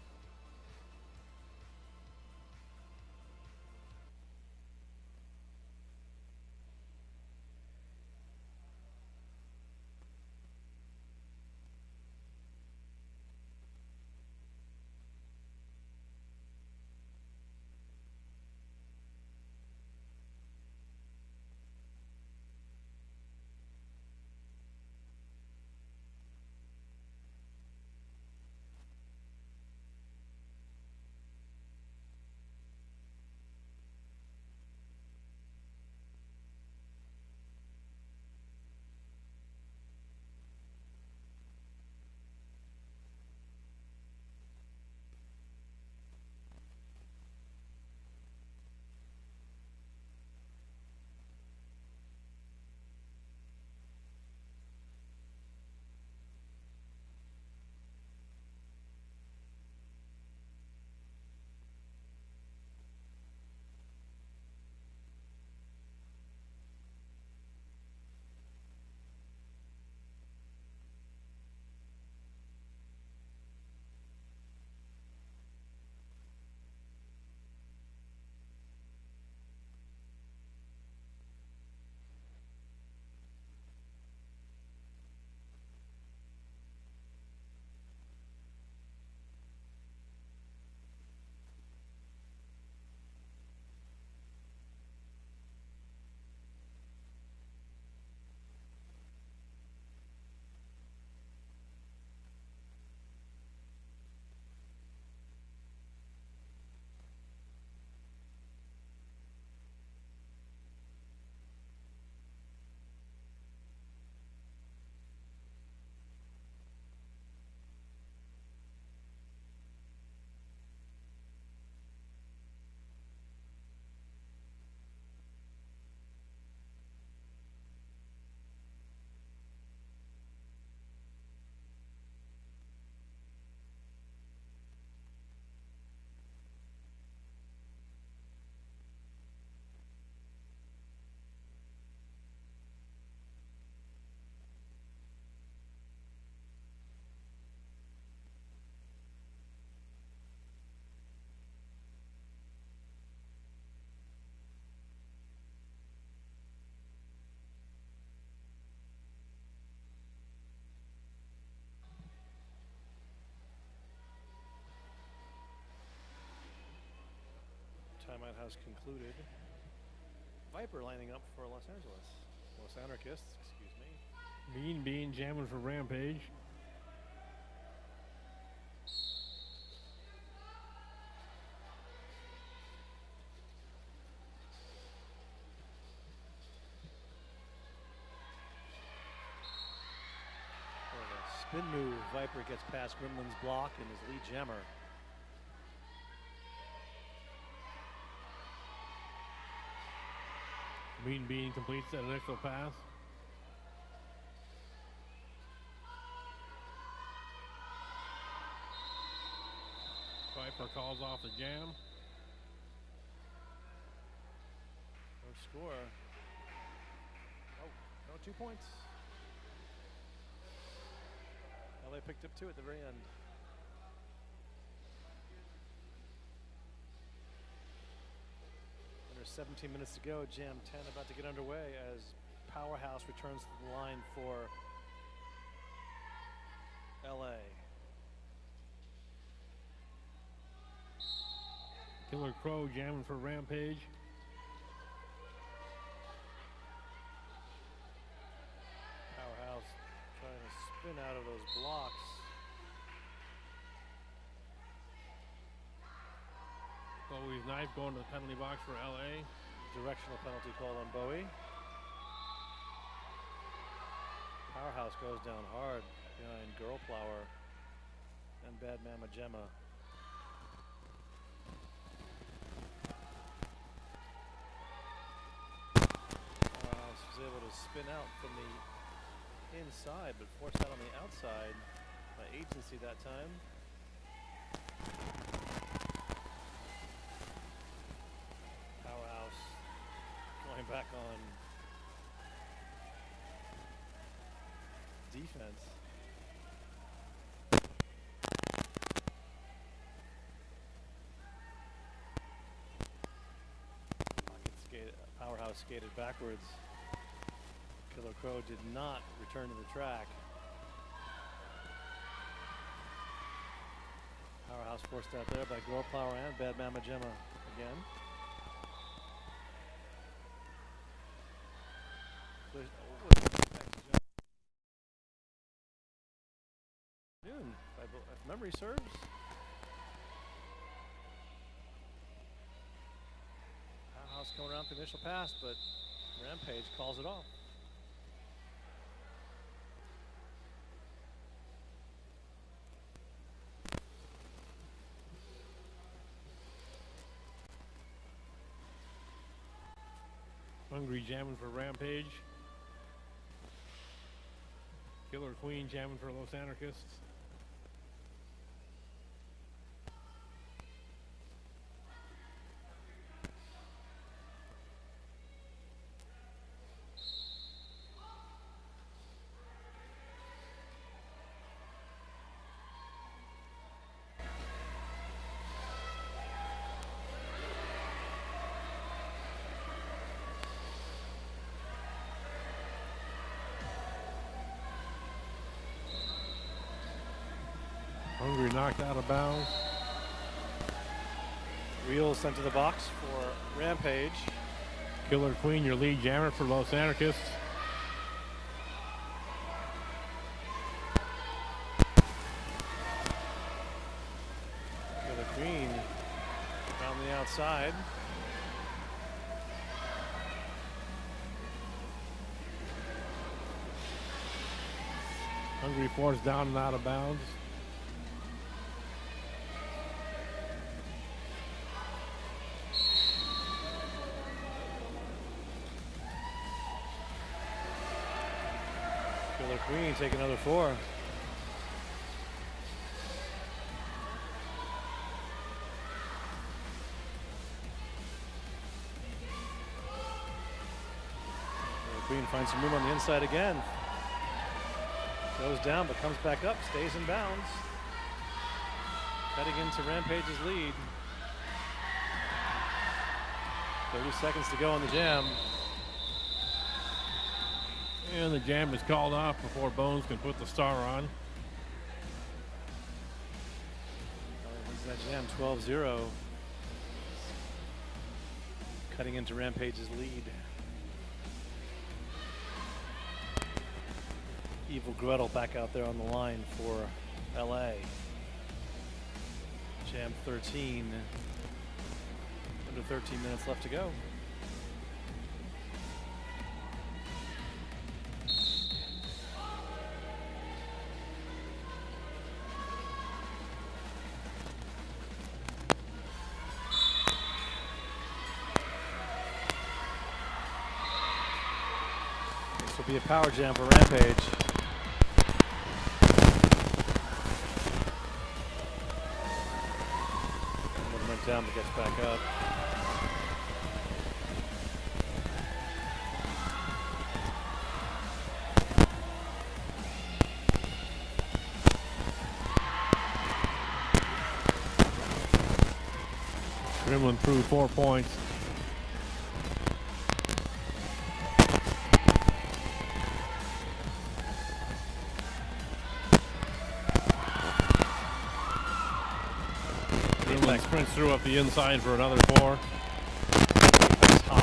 Speaker 1: Timeout has concluded. Viper lining up for Los Anarchists, excuse me.
Speaker 2: Mean Bean jamming for Rampage.
Speaker 1: Spin move. Viper gets past Gremlin's block and is lead jammer.
Speaker 2: Mean Bean completes that initial pass. Viper calls off the jam.
Speaker 1: No score. Oh, no 2 points. LA picked up 2 at the very end. There's 17 minutes to go. Jam 10 about to get underway as Powerhouse returns to the line for LA.
Speaker 2: Killer Crow jamming for Rampage.
Speaker 1: Powerhouse trying to spin out of those blocks.
Speaker 2: Bowie's knife going to the penalty box for LA.
Speaker 1: Directional penalty called on Bowie. Powerhouse goes down hard behind Girl Flower and Bad Mama Gemma. Powerhouse was able to spin out from the inside, but forced out on the outside by agency that time. Powerhouse going back on defense. Powerhouse skated backwards. Killer Crow did not return to the track. Powerhouse forced out there by Girl Flower and Bad Mama Gemma again. If memory serves. Powerhouse going around for the initial pass, but Rampage calls it off.
Speaker 2: Hungry jamming for Rampage. Killer Queen jamming for Los Anarchists. Hungry knocked out of bounds.
Speaker 1: Wheels sent to the box for Rampage.
Speaker 2: Killer Queen, your lead jammer for Los Anarchists.
Speaker 1: Killer Queen around the outside.
Speaker 2: Hungry forced down and out of bounds.
Speaker 1: Killer Queen take another 4. Killer Queen finds some room on the inside again. Goes down but comes back up, stays in bounds. Cutting into Rampage's lead. 30 seconds to go on the jam.
Speaker 2: And the jam is called off before Bones can put the star on.
Speaker 1: Wins that jam 12-0. Cutting into Rampage's lead. Evil Gretel back out there on the line for LA. Jam 13. Under 13 minutes left to go. This will be a power jam for Rampage. Down but gets back up.
Speaker 2: Gremlin through 4 points. sprints through up the inside for another 4.
Speaker 1: Top.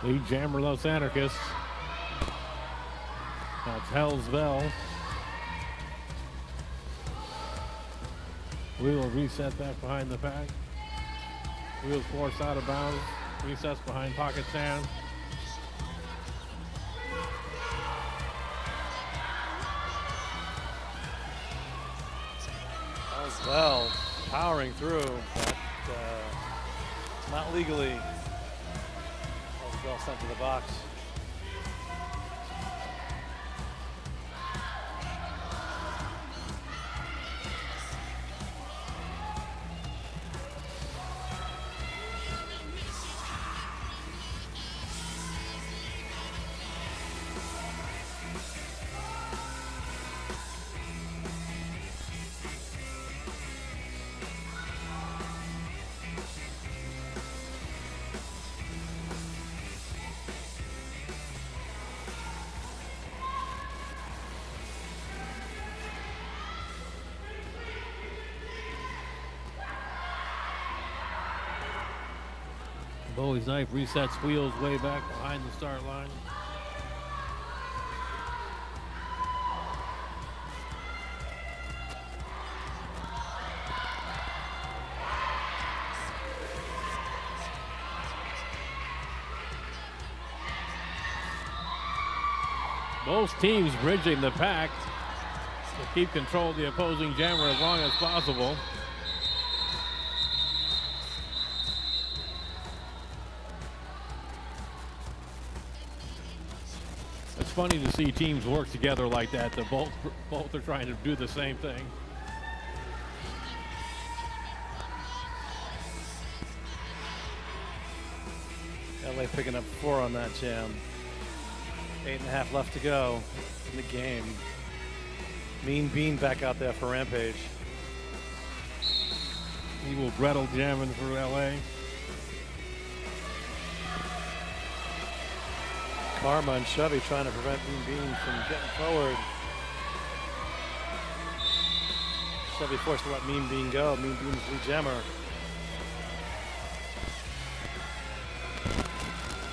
Speaker 2: Lead jammer Los Anarchists. That's Hell's Bell. Wheel reset back behind the pack. Wheels forced out of bounds. Resets behind Pocket Sand.
Speaker 1: Hell's Bell powering through, but not legally. Hell's Bell sent to the box.
Speaker 2: Bowie's knife resets wheels way back behind the start line. Both teams bridging the pack to keep control of the opposing jammer as long as possible. It's funny to see teams work together like that. They're both are trying to do the same thing.
Speaker 1: LA picking up 4 on that jam. 8.5 left to go in the game. Mean Bean back out there for Rampage.
Speaker 2: Evil Gretel jamming for LA.
Speaker 1: Karma and Chevy trying to prevent Mean Bean from getting forward. Chevy forced to let Mean Bean go. Mean Bean's lead jammer.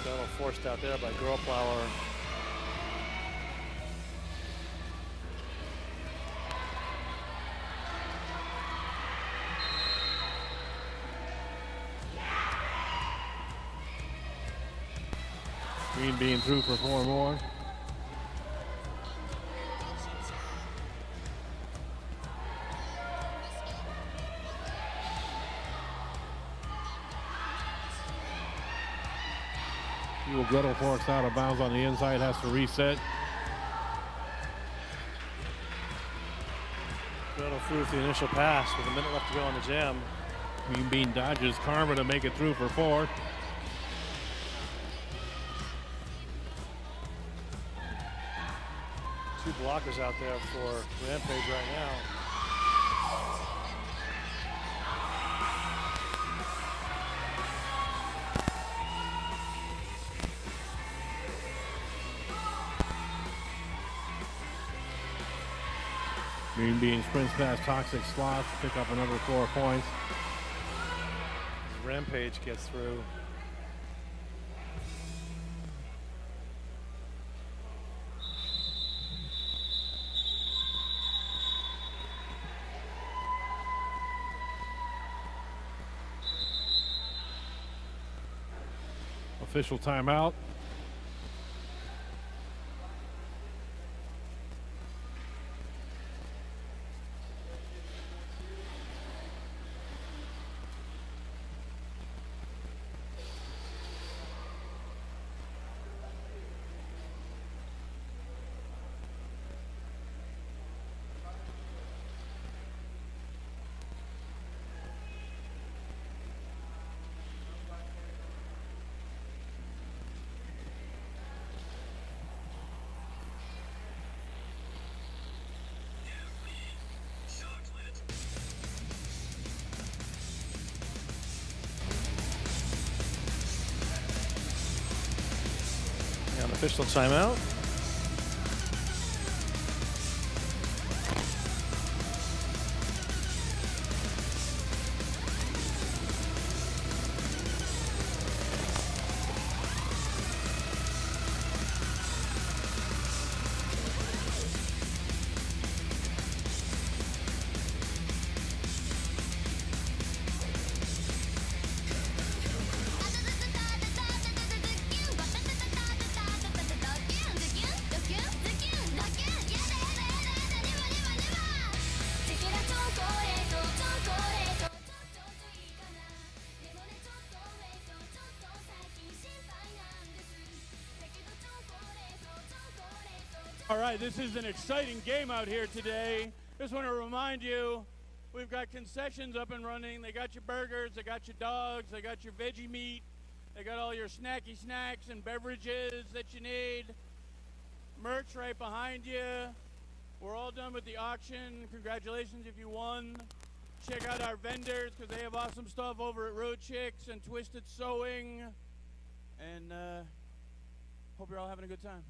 Speaker 1: Gretel forced out there by Girl Flower.
Speaker 2: Mean Bean through for 4 more. Evil Gretel forced out of bounds on the inside, has to reset.
Speaker 1: Gretel through with the initial pass with a minute left to go on the jam.
Speaker 2: Mean Bean dodges Karma to make it through for 4.
Speaker 1: Two blockers out there for Rampage right now.
Speaker 2: Mean Bean sprints past Toxic Sloth to pick up another 4 points.
Speaker 1: Rampage gets through.
Speaker 2: Official timeout.
Speaker 1: Official timeout.
Speaker 3: All right, this is an exciting game out here today. Just want to remind you, we've got concessions up and running. They got your burgers, they got your dogs, they got your veggie meat, they got all your snacky snacks and beverages that you need. Merch right behind you. We're all done with the auction. Congratulations if you won. Check out our vendors because they have awesome stuff over at Road Chicks and Twisted Sewing. And hope you're all having a good time.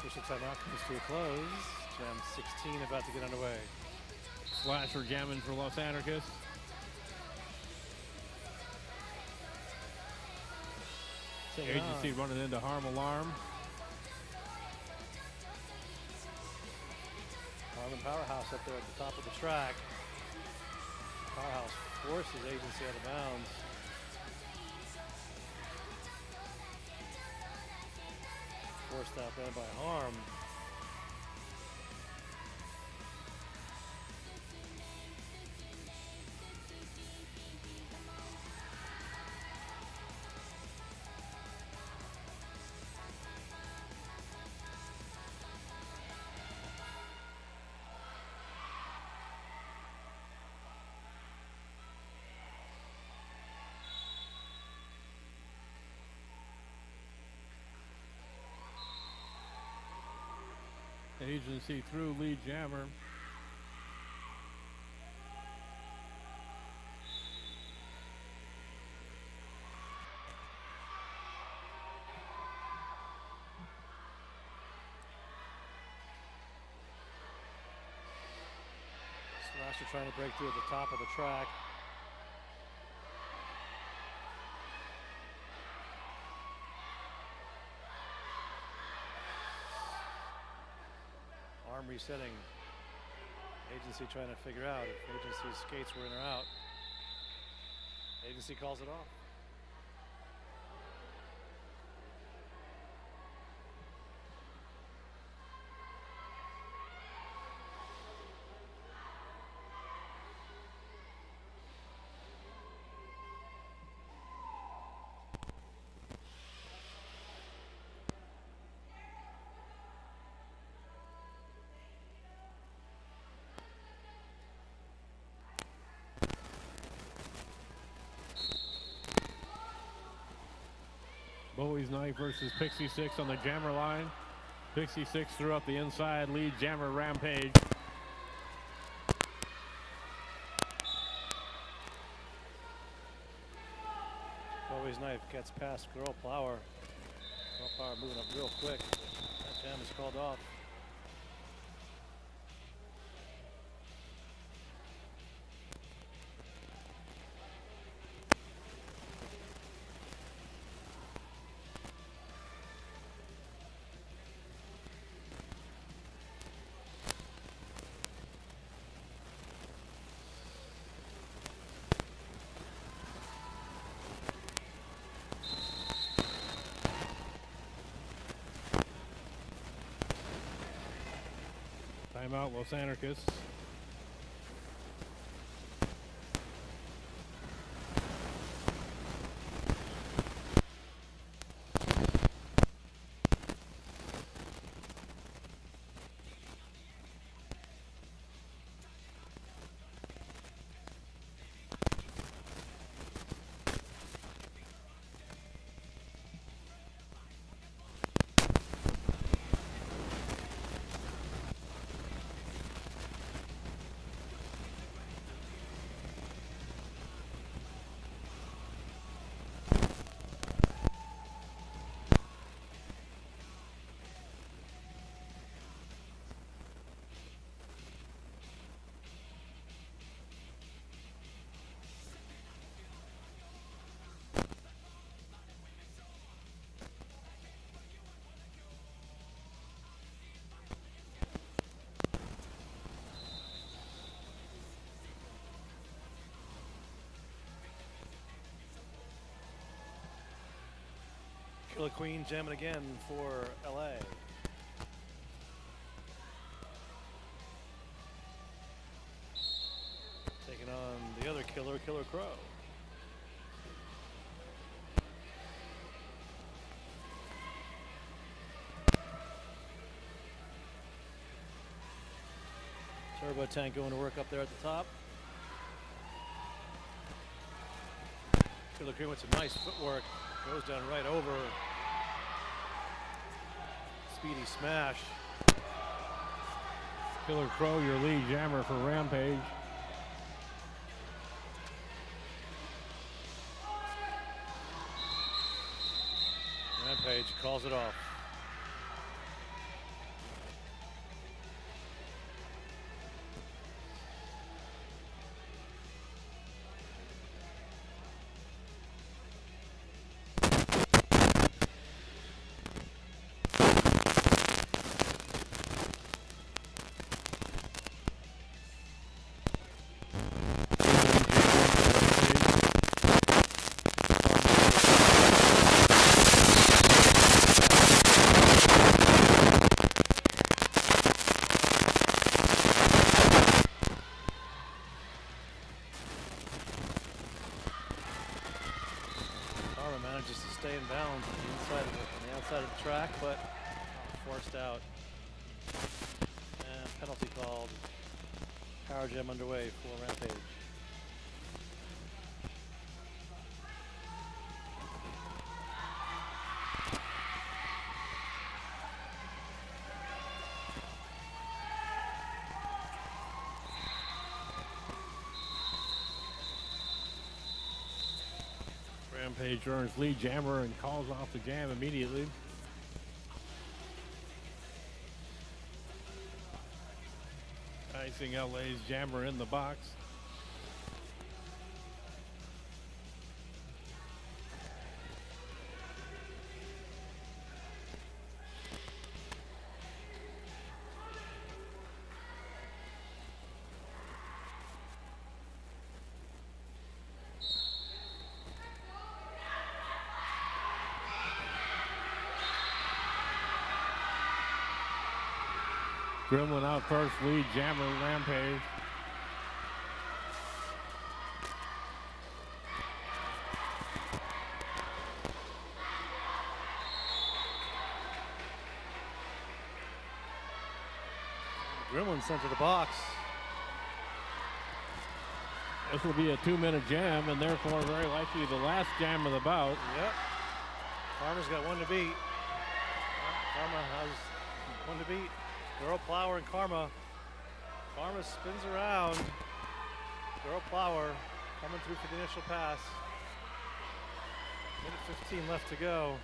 Speaker 1: Official timeout comes to a close. Jam 16 about to get underway.
Speaker 2: Slasher Gammon for Los Anarchists. Agency running into Harm Alarm.
Speaker 1: Harm and Powerhouse up there at the top of the track. Powerhouse forces Agency out of bounds. Forced out there by Harm.
Speaker 2: Agency through lead jammer.
Speaker 1: Slasher trying to break through at the top of the track. Arm resetting. Agency trying to figure out if Agency's skates were in or out. Agency calls it off.
Speaker 2: Bowie's Knife versus Pixie 6 on the jammer line. Pixie 6 threw up the inside, lead jammer Rampage.
Speaker 1: Bowie's Knife gets past Girl Power. Girl Power moving up real quick. That jam is called off.
Speaker 2: Timeout, Los Anarchists. Killer Queen jamming again for LA. Taking on the other killer, Killer Crow. Turbo Tank going to work up there at the top. Killer Queen with some nice footwork. Goes down right over. Speedy smash. Killer Crow, your lead jammer for Rampage.
Speaker 1: Rampage calls it off. Manages to stay in bounds on the outside of the track, but forced out. And penalty called. Power jam underway for Rampage.
Speaker 2: Rampage earns lead jammer and calls off the jam immediately. Icing LA's jammer in the box. Gremlin out first, lead jammer Rampage.
Speaker 1: Gremlin sent to the box.
Speaker 2: This will be a 2-minute jam, and therefore very likely the last jam of the bout.
Speaker 1: Yep. Karma's got one to beat. Karma has one to beat. Girl Plower and Karma. Karma spins around. Girl Plower coming through for the initial pass. Minute 15 left to go.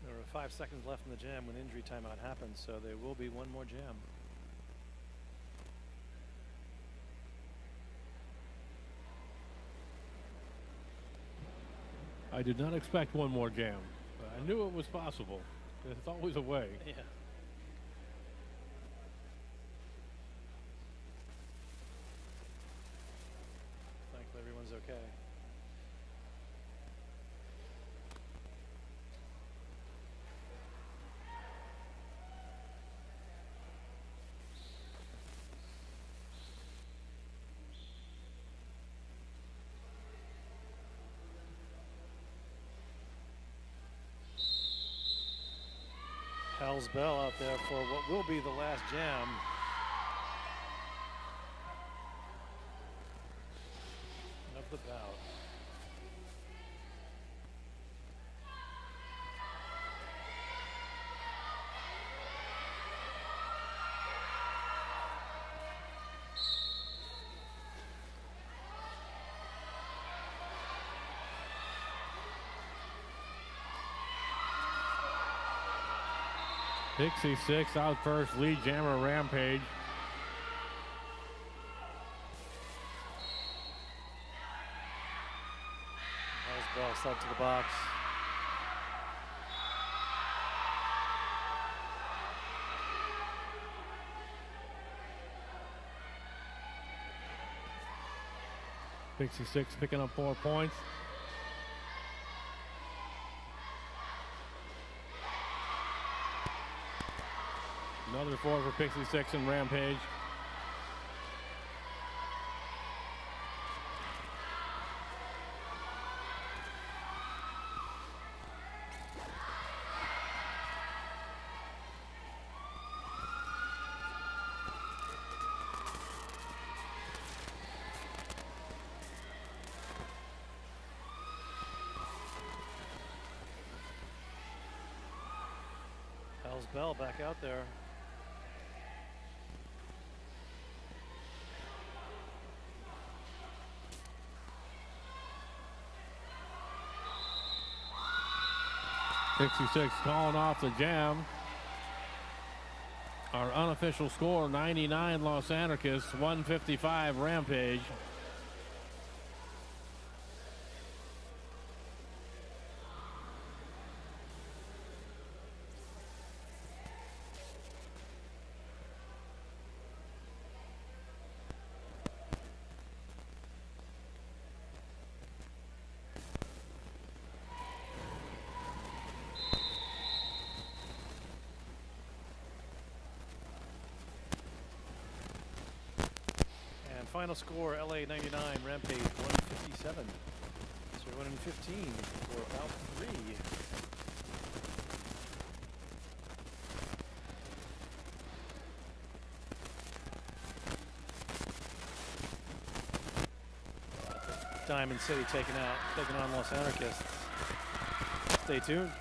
Speaker 1: There are 5 seconds left in the jam when injury timeout happens, so there will be one more jam.
Speaker 2: I did not expect one more jam, but I knew it was possible. There's always a way.
Speaker 1: Yeah. Thankfully, everyone's okay. Hell's Bell out there for what will be the last jam. Of the bout.
Speaker 2: Pixie 6 out first, lead jammer Rampage.
Speaker 1: Hell's Bell sent to the box.
Speaker 2: Pixie 6 picking up 4 points. Another 4 for Pixie 6 and Rampage.
Speaker 1: Hell's Bell back out there.
Speaker 2: Pixie 6 calling off the jam. Our unofficial score, 99 Los Anarchists, 155 Rampage.
Speaker 1: Final score, LA 99, Rampage 157. So we're winning 15 for about 3. Diamond City taking on Los Anarchists. Stay tuned.